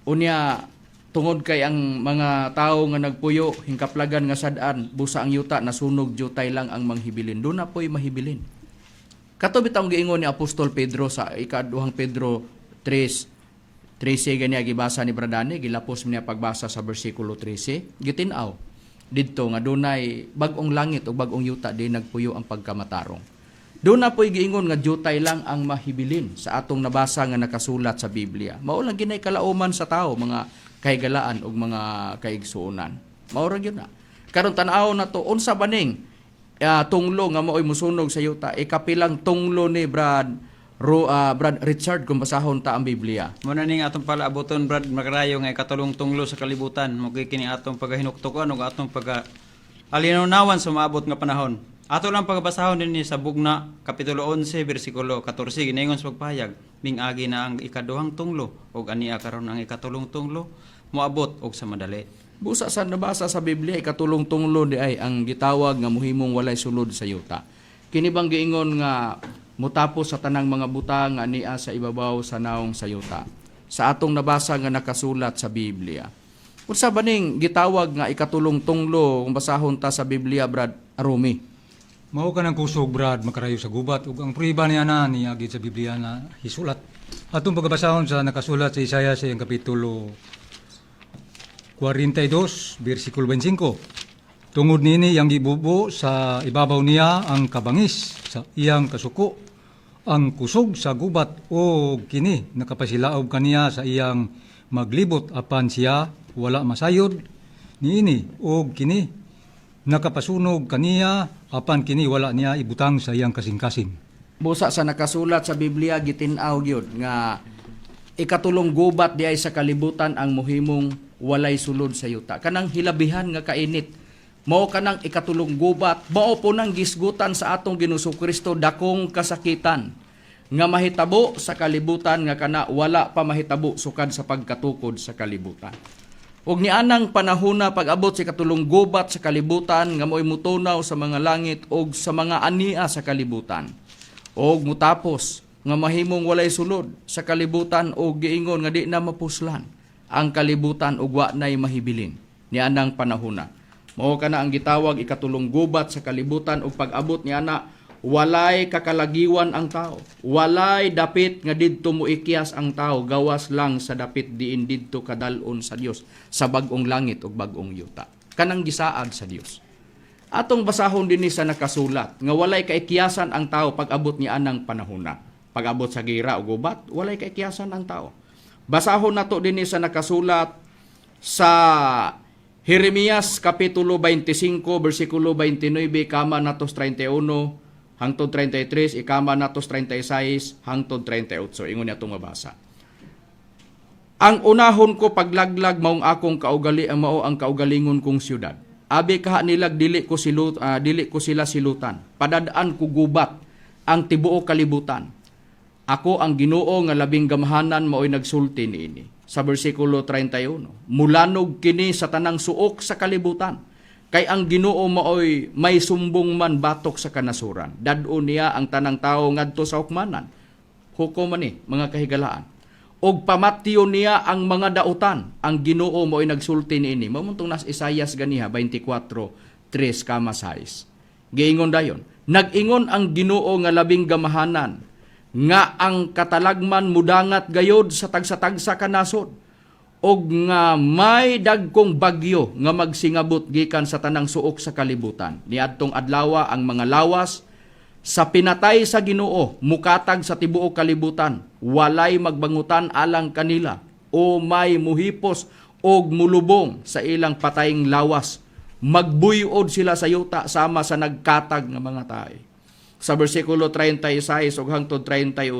Unya tungod kay ang mga tao nga nagpuyo hingkaplagan nga sad-an busa ang yuta nasunog jutay lang ang manghibilin. Doon na po'y mahibilin. Kato bitaw giingon ni Apostol Pedro sa ikaduhang Pedro 3:13 ganiya gibasa ni Bradane, gilapos niya pagbasa sa bersikulo 13. Gitinaw didto nga dunay bag-ong langit ug bag-ong yuta di nagpuyo ang pagkamatarong. Doon na po'y giingon nga jutay lang ang mahibilin sa atong nabasa nga nakasulat sa Biblia. Mao lang ginay kalauman sa tao, mga kahigalaan ug mga kaigsuonan. Mao ra gyud na. Karon tan-aw na to unsa baning tunglo nga mao'y musunog sa yuta. Ikapilang tunglo ni Brad Richard kung basahon ta ang Biblia. Muna ning atong palaaboton Brad makarayo nga ikatulong tunglo sa kalibutan mo kini atong pagahinuktukan ug atong alinaw-nawan sa maabot nga panahon. Ato lang pagbasahon dinhi sa Bugna kapitulo 11 bersikulo 14 ginaingon sa pagpahayag ming-agi na ang ikaduhang tunglo ug ania karon ang ikatulong tunglo moabot og sa madali. Busa sa nabasa sa Biblia ikatulong tunglo di ay ang gitawag nga muhimong walay sulod sa yuta. Kini bang giingon nga mutapos sa tanang mga butang nga ania sa ibabaw sa naong sa yuta. Sa atong nabasa nga nakasulat sa Biblia. Unsa baning gitawag nga ikatulong tunglo kung basahon ta sa Biblia Brad Arumi? Mao ka ng kusog, Brad, makarayo sa gubat. Ug ang prueba niya na niagid sa Biblia na hisulat. Atong pagbasahon sa nakasulat sa Isaiah sa kapitulo 42, versikulo 25. Tungod nini yang gibubo sa ibabaw niya ang kabangis sa iyang kasuko, ang kusog sa gubat o kini nakapasilaob kaniya sa iyang maglibot apan siya wala masayod niini o kini nakapasunog kaniya apan kini wala niya ibutang sa iyang kasing-kasing. Busa sa nakasulat sa Biblia gitin-aw gyud nga ikatulong gubat di ay sa kalibutan ang muhimong walay sulod sa yuta. Kanang hilabihan nga kainit mao kanang ikatulong gubat, mao po nang gisgutan sa atong Ginoong Kristo dakong kasakitan nga mahitabo sa kalibutan nga kana wala pa mahitabo sukad sa pagkatukod sa kalibutan. Ug nianang panahona pag-abot sa katulong gubat sa kalibutan nga mo'y mutunaw sa mga langit ug sa mga ania sa kalibutan. Ug mutapos nga mahimong walay sulod sa kalibutan ug giingon nga di na mapuslan ang kalibutan ug wa nay mahibilin. Nianang panahona mao kana ang gitawag ikatulong gubat sa kalibutan ug pag-abot niana walay kakalagiwan ang tao. Walay dapit nga didto moikyas ang tao gawas lang sa dapit diin didto kadalon sa Dios sa bag-ong langit ug bag-ong yuta. Kanang gisaad sa Dios. Atong basahon dinhi sa nakasulat nga walay kaikyasan ang tao pag-abot ni anang panahona. Pag-abot sa gira ug gubat, walay kaikyasan ang tao. Basahon nato dinhi sa nakasulat sa Jeremias kapitulo 25 bersikulo 29 kama natos 31 hangtod 33 ikama natos 36 hangtod 38. Ingon niya itong mabasa. Ang unahon ko paglaglag maong akong kaugali ang mao ang kaugalingon kong siyudad. Abi kaha nilag dili ko sila silutan. Padadaan ko gubat ang tibuok kalibutan. Ako ang Ginoo nga labing gamhanan mao'y nagsulti niini. Sa bersikulo 31, mulanog kini sa tanang suok sa kalibutan. Kay ang Ginoo mao'y may sumbong man batok sa kanasuran. Dadon niya ang tanang tao ngadto sa hukmanan. Hukom man mga kahigalaan. Og pamatyo niya ang mga dautan. Ang Ginoo mao'y nagsulti niini. Mamuntong nas Isaias ganiha 24:3-6. Giingon dayon, nag-ingon ang Ginoo nga labing gamahanan nga ang katalagman mudangat gayod sa tagsa-tagsa kanasod og nga may dagkong bagyo nga magsingabot gikan sa tanang suok sa kalibutan. Niadtong adlaw ang mga lawas sa pinatay sa Ginoo mukatag sa tibuok kalibutan, walay magbangutan alang kanila o may muhipos og mulubong sa ilang patayng lawas. Magbuyod sila sa yuta sama sa nagkatag nga mga tae. Sa bersikulo 36 ug hangtod 38,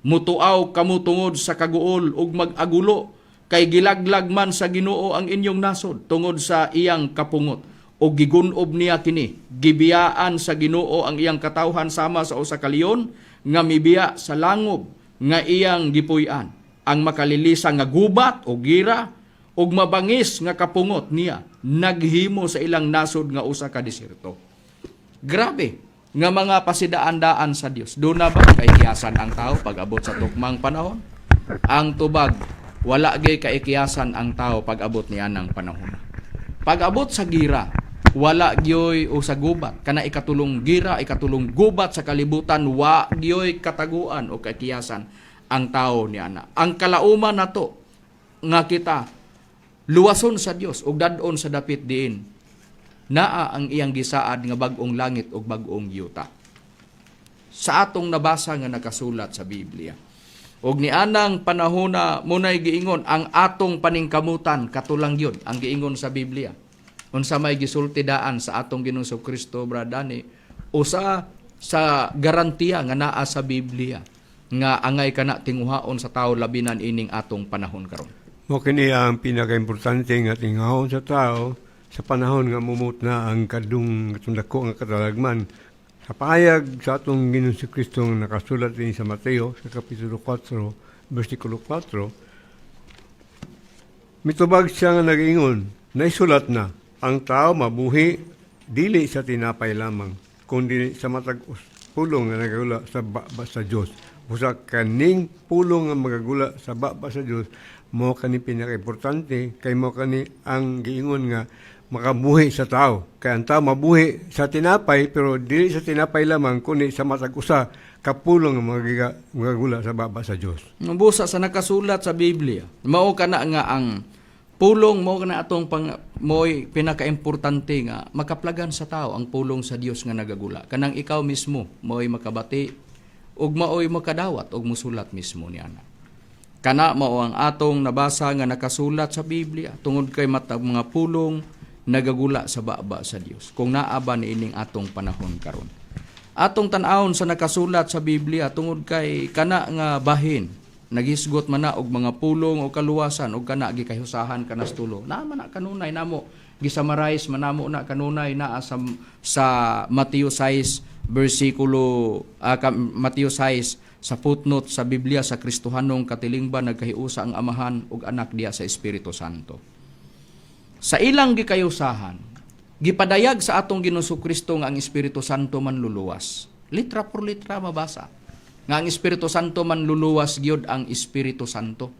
mutuaw kamo tungod sa kaguol ug mag-agulo kay gilaglag man sa Ginoo ang inyong nasod tungod sa iyang kapungot o gigunob niya kini. Gibiyaan sa Ginoo ang iyang katawhan sama sa usa ka leon nga mibiya sa langob nga iyang gipuy-an. Ang makalilisa nga gubat o gira ug mabangis nga kapungot niya naghimo sa ilang nasod nga usa ka desierto. Grabe nga mga pasidaan-daan sa Dios. Doon na ba kaikiyasan ang tao pag-abot sa tukmang panahon? Ang tubag, wala gay kaikiyasan ang tao pag-abot niya ng panahon. Pag-abot sa gira, wala gyoy o sa gubat. Kana ikatulong gira, ikatulong gubat sa kalibutan, wa gyoy kataguan o kaikiyasan ang tao niya na. Ang kalauman nato nga kita luwason sa Dios ug dadon sa dapit diin naa ang iyang gisaad nga bag-ong langit ug bag-ong yuta. Sa atong nabasa nga nakasulat sa Biblia. Ug nianang panahona munay giingon ang atong paningkamutan katulang yun ang giingon sa Biblia. Unsa may gisulti daan sa atong Ginoong Kristo bradani usa sa garantiya nga naa sa Biblia nga angay kana tinguhaon sa tao labinan ining atong panahon karon. Mo kini ang pinaka-importante nga tinguhaon sa tao sa panahon nga mumut na ang kadung dako nga katalagman. Sa pahayag sa atong Ginoong Kristo nga nakasulat din sa Mateo sa kapitulo 4 bersikulo 4, mitubag siya nga nag-ingon, naisulat na, ang tao mabuhi dili sa tinapay lamang, kundi sa matag pulong nga nagagula sa baba sa Dios. Busa kaning pulong nga magagula sa baba sa Dios, mo kani pinaka-importante kay mo kani ang giingon nga makabuhi sa tao. Kaya ang tao mabuhi sa tinapay, pero dili sa tinapay lamang, kundi sa matag usa kapulong nga magagula sa baba sa Dios. Busa sa nakasulat sa Biblia, mao kana nga ang pulong mao kana atong mo'y pinakaimportante nga makaplagan sa tao ang pulong sa Dios nga nagagula. Kanang ikaw mismo mo'y makabati ug maoy makadawat og musulat mismo niana. Kana mao ang atong nabasa nga nakasulat sa Biblia tungod kay matag mga pulong nagagula sa baba sa Dios. Kung naa ba niining atong panahon karon. Atong tan-awon sa nakasulat sa Biblia tungod kay kana nga bahin nagisgot man na og mga pulong o kaluwasan o kana gikahusahan kanas tulo. Naman na kanunay namo gisamarais manamo na kanunay naa sa Mateo 6 versikulo Mateo 6 sa footnote sa Biblia sa Kristohanong katilingban nagkahiusa ang Amahan ug Anak diya sa Espiritu Santo. Sa ilang gikayusahan, gipadayag sa atong Ginoong Kristo nga ang Espiritu Santo manluluwas. Litra por litra mabasa. Nga ang Espiritu Santo manluluwas gyud ang Espiritu Santo.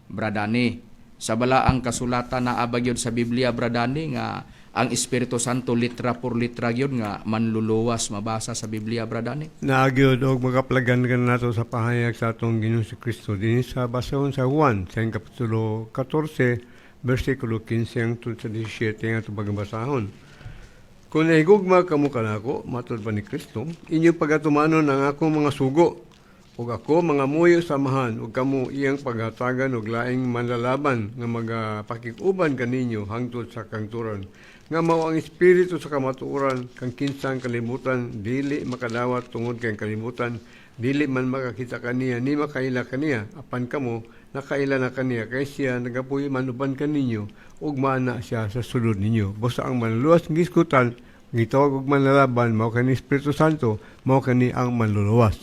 Bradani, sa balaang kasulatan na abagyod sa Biblia bradani nga ang Espiritu Santo litra por litra gyud nga manluluwas mabasa sa Biblia bradani. Naagyod og magaplagan ka nato sa pahayag sa atong Ginoong Kristo dinhi sa basahon sa Juan sa kapitulo 14 versikulo 15 hangtod sa 17 nga pagbasahon. Kung nahigugma kamo kanako matud pa ni Kristo, inyo pagatumanon ang akong mga sugo ug ako mga muyo samahan ug kamo iyang paghatagan og laing manlalaban nga magapakikuban kaninyo hangtod sa kangturan nga mao ang espiritu sa kamatuoran kang kinsang kalibutan dili makadawat tungod kay kalibutan dili man makakita kaniya ni makaila kaniya apan kamo nakaila na kaniya kay siya nagapuy manuban kaninyo ug mana siya sa sulod ninyo basta ang manluwas ng gisgutan gitawag og manlalaban mao kani Espiritu Santo mao kani ang manluluwas.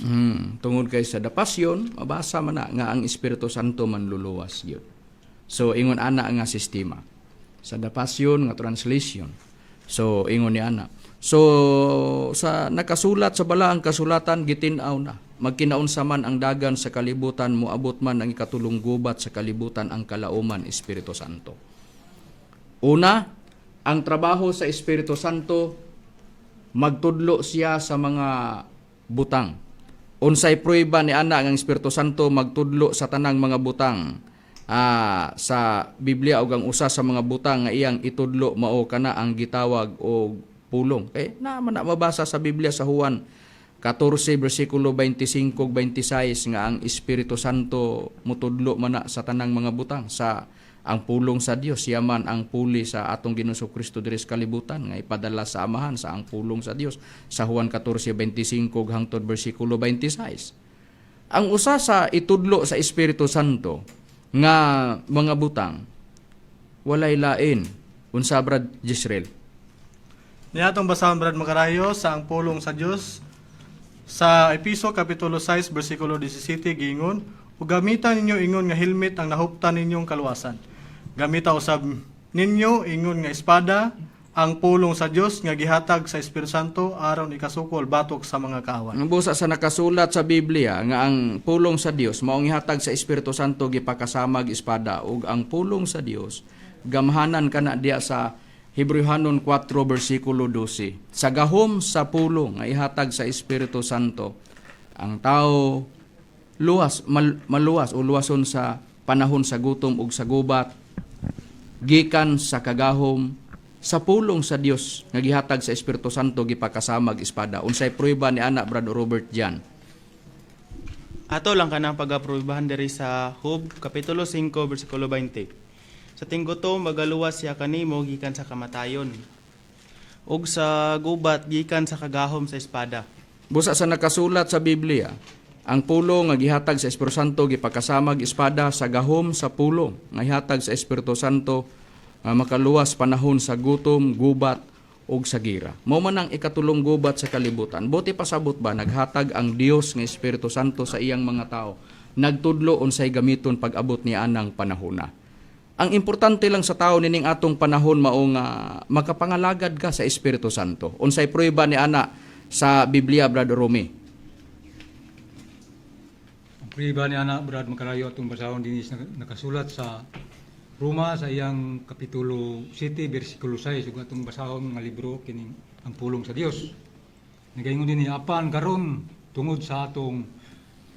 Tungod kay sa dapasyon mabasa man na nga ang Espiritu Santo manluluwas gyud. So ingon ana nga sistema sa dapasyon nga translation. So ingon ni ana. So sa nakasulat sa balaang kasulatan gitin-aw na magkinaunsa man ang dagan sa kalibutan moabot man ang ikatulong gubat sa kalibutan ang kalauman Espiritu Santo. Una, ang trabaho sa Espiritu Santo magtudlo siya sa mga butang. Unsay prueba ni ana ang Espiritu Santo magtudlo sa tanang mga butang. Sa Biblia og ang usa sa mga butang nga iyang itudlo mao kana ang gitawag og pulong. Naman na mabasa sa Biblia sa Juan 14 versikulo 25 ug 26 nga ang Espiritu Santo mutudlo man na sa tanang mga butang sa ang pulong sa Dios yaman ang puli sa atong Ginoong Kristo diri sa kalibutan nga ipadala sa Amahan sa ang pulong sa Dios sa Juan 14:25 hangtod bersikulo 26. Ang usa sa itudlo sa Espiritu Santo nga mga butang walay lain unsa brad Jisrael. Niatong basahon Brad Makarayo sa ang pulong sa Dios sa Episo kapitulo 6 bersikulo 17 giingon, ug gamitan ninyo ingon nga helmet ang nahuptan ninyong kaluwasan. Gamita usab ninyo ingon nga espada ang pulong sa Dios nga gihatag sa Espiritu Santo aron ikasukol batok sa mga kaawan. Ang busa sa nakasulat sa Biblia nga ang pulong sa Dios maong ihatag sa Espiritu Santo gipakasamag espada ug ang pulong sa Dios gamhanan kana diya sa Hebrehanon 4 bersikulo 12. Sa gahom sa pulong nga ihatag sa Espiritu Santo ang tao maluwas o luwason sa panahon sa gutom ug sa gubat gikan sa kagahom sa pulong sa Dios nga gihatag sa Espiritu Santo gipakasamag espada. Unsay prueba ni ana Brad Robert Jan? Ato lang kanang pagaprubahan diri sa Hub kapitulo 5 bersikulo 20. Sa tingguto magaluwas siya kanimo gikan sa kamatayon ug sa gubat gikan sa kagahom sa espada. Busa sa nakasulat sa Biblia, ang pulong nga gihatag sa Espiritu Santo gipakasamag espada sa gahom sa pulong nga gihatag sa Espiritu Santo makaluwas panahon sa gutom, gubat ug sa gira. Mao man ang ikatulong gubat sa kalibutan. Buti pasabot ba naghatag ang Dios nga Espiritu Santo sa iyang mga tao. Nagtudlo unsay gamiton pag-abot niya anang panahona. Ang importante lang sa tao nining atong panahon mao nga makapangalagad ka sa Espiritu Santo. Unsay prueba ni ana sa Biblia Brad Romy? Ang prueba ni ana Brad Makarayo atong basahon dinis nakasulat sa Roma sa iyang kapitulo 7 bersikulo 6 ug atong basahon nga libro kining ang pulong sa Dios. Nagaingon dinhi apan karon tungod sa atong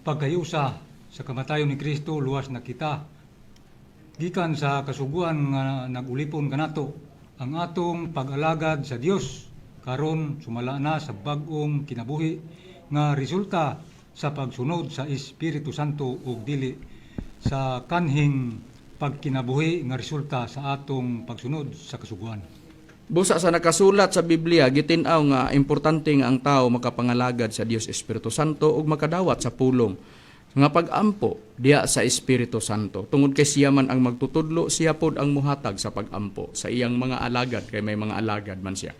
pagkayusa sa kamatayon ni Kristo luwas na kita gikan sa kasuguan nga nagulipon kanato ang atong pag-alagad sa Dios karon sumala na sa bag-ong kinabuhi nga resulta sa pagsunod sa Espiritu Santo ug dili sa kanhing pagkinabuhi nga resulta sa atong pagsunod sa kasuguan. Busa sa nakasulat sa Biblia, gitinaw nga importante nga ang tao makapangalagad sa Dios Espiritu Santo ug makadawat sa pulong nga pag-ampo diya sa Espiritu Santo. Tungod kay siya man ang magtutudlo, siya pod ang muhatag sa pag-ampo sa iyang mga alagad, kay may mga alagad man siya.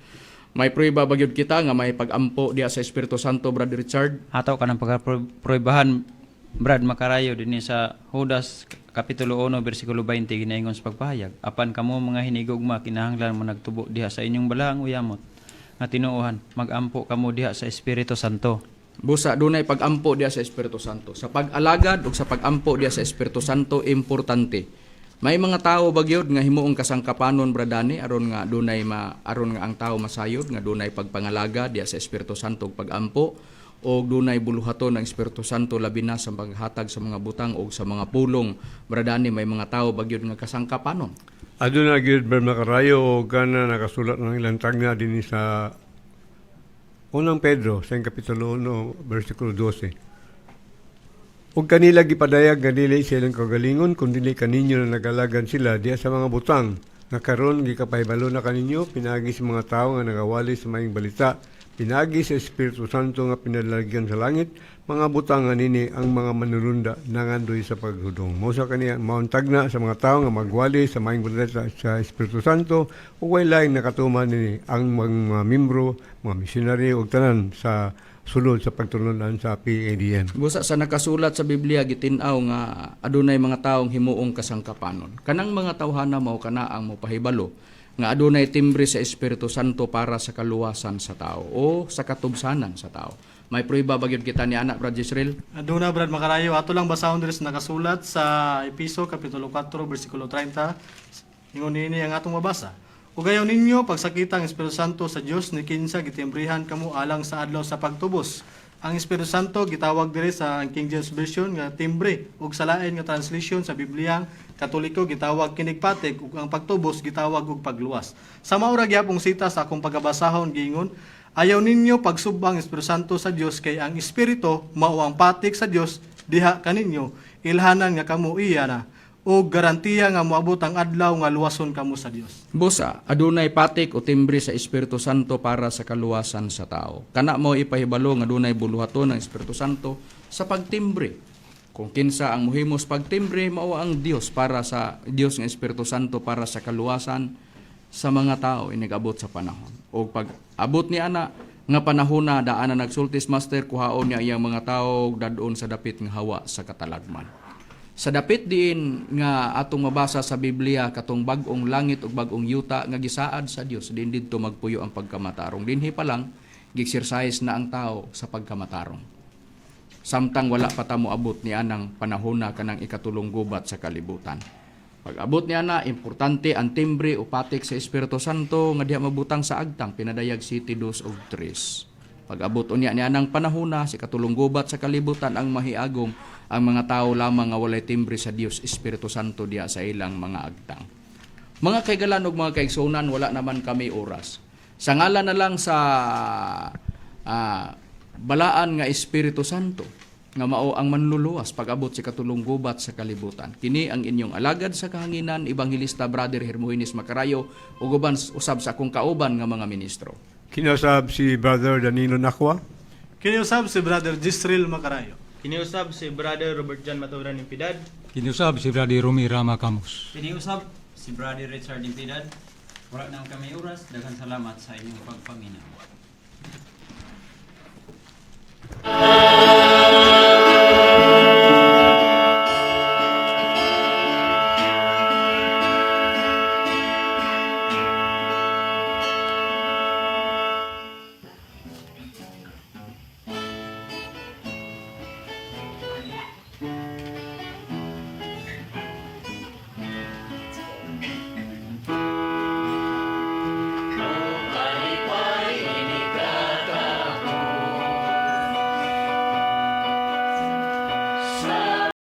May prueba ba gyud kita nga may pag-ampo diya sa Espiritu Santo, Brother Richard? Hataw ka ng pagkaproybahan, Brad Makarayo, din sa Judas Kapitulo 1, versikulo 20, ginaingon sa pagpahayag. Apan kamo mga hinigugma, kinahanglan mo nagtubo diha sa inyong balaang uyamot. Nga tinuuhan, mag-ampo kamo diha sa Espiritu Santo. Busa dunay pag-ampo diya sa Espiritu Santo. Sa pag-alagad ug sa pag-ampo diya sa Espiritu Santo importante. May mga tao bagyod nga himuong kasangkapanon bradani aron nga dunay aron nga ang tao masayod nga dunay pagpangalaga diya sa Espiritu Santo ug pag-ampo o dunay buluhaton ng Espiritu Santo labi na sa paghatag sa mga butang o sa mga pulong bradani may mga tao bagyod nga kasangkapanon. Aduna gyud Brad Makarayo o kana nakasulat ng ilang tagna dinhi sa Unang Pedro sa kapitulo 1 versikulo 12. Ug kanila gipadayag nga dili silang kagalingon kundi kaninyo na nagalagan sila diya sa mga butang nga karon gikapahibalo na kaninyo pinagi sa mga tawo nga nagawali sa maayong balita. Pinagi sa Espiritu Santo nga pinalagyan sa langit, mga butang nga nini ang mga manulunda nangandoy sa paghudong. Mosa kaniya mauntag na sa mga tao nga magwali sa maayong balita sa Espiritu Santo ug way laing nakatuman nini ang mga membro, mga missionary ug tanan sa sulod sa pagtulunan sa PADM. Busa sa nakasulat sa Biblia gitinaw nga adunay mga taong himuong kasangkapanon. Kanang mga tawhana mao kana ang mopahibalo nga adunay timbre sa Espiritu Santo para sa kaluwasan sa tao o sa katubsanan sa tao. May prueba ba gyud kita ni anak Brad Israel? Aduna Brad Makarayo, ato lang basahon diri sa nakasulat sa Episo Kapitulo 4 versikulo 30. Ingon niini ang atong mabasa. Ugayon ninyo pagsakita ang Espiritu Santo sa Dios ni kinsa gitimbrihan kamo alang sa adlaw sa pagtubos. Ang Espiritu Santo gitawag diri sa King James Version nga timbre ug sa lain nga translation sa Bibliang Katoliko gitawag kinigpatig ug ang pagtubos gitawag og pagluwas. Sa maura gyapong sita sa akong pagabasahon giingon, ayaw ninyo pagsubang Espiritu Santo sa Dios kay ang Espiritu mao ang patik sa Dios diha kaninyo ilhanan nga kamo iya na o garantiya nga moabot ang adlaw nga luwason kamo sa Dios. Busa, adunay patik o timbre sa Espiritu Santo para sa kaluwasan sa tao. Kana mo ipahibalo nga adunay buluhaton ng Espiritu Santo sa pagtimbre. Kung kinsa ang muhimos pagtimbre, mao ang Dios para sa Dios nga Espiritu Santo para sa kaluwasan sa mga tao inigabot sa panahon. O pag abot ni ana nga panahon na daan na nagsultis master kuhaon niya iyang mga tao dadon sa dapit nga hawa sa katalagman. Sa dapit din nga atong mabasa sa Biblia katong bag-ong langit ug bag-ong yuta nga gisaad sa Dios din didto magpuyo ang pagkamatarong. Dinhi pa lang gi-exercise na ang tao sa pagkamatarong. Samtang wala pa ta moabot ni anang panahon na kanang ikatulong gubat sa kalibutan. Pag abot niya na, importante ang timbre o patik sa Espiritu Santo nga diha mabutang sa agtang pinadayag City 2 ug 3. Pag abot unya niya ng panahon na si katulong gubat sa kalibutan ang mahiagom ang mga tao lamang nga walay timbre sa Dios Espiritu Santo diha sa ilang mga agtang. Mga kaigalan ug mga kaigsunan, wala naman kami oras. Sa ngalan na lang sa balaan nga Espiritu Santo nga mao ang manluluwas pag-abot si katulong gubat sa kalibutan. Kini ang inyong alagad sa kahanginan, Evangelista Brother Hermogenes Macarayo ug uban usab sa akong kauban nga mga ministro. Kinasab si Brother Danilo Nakwa. Kiniusab si Brother Gisril Macarayo. Kiniusab si Brother Robert John Maturan Impidad. Kiniusab si Brother Rumi Rama Camus. Piniusap si Brother Richard Impidad. Wala nang kami oras, daghang salamat sa inyong pagpaminaw.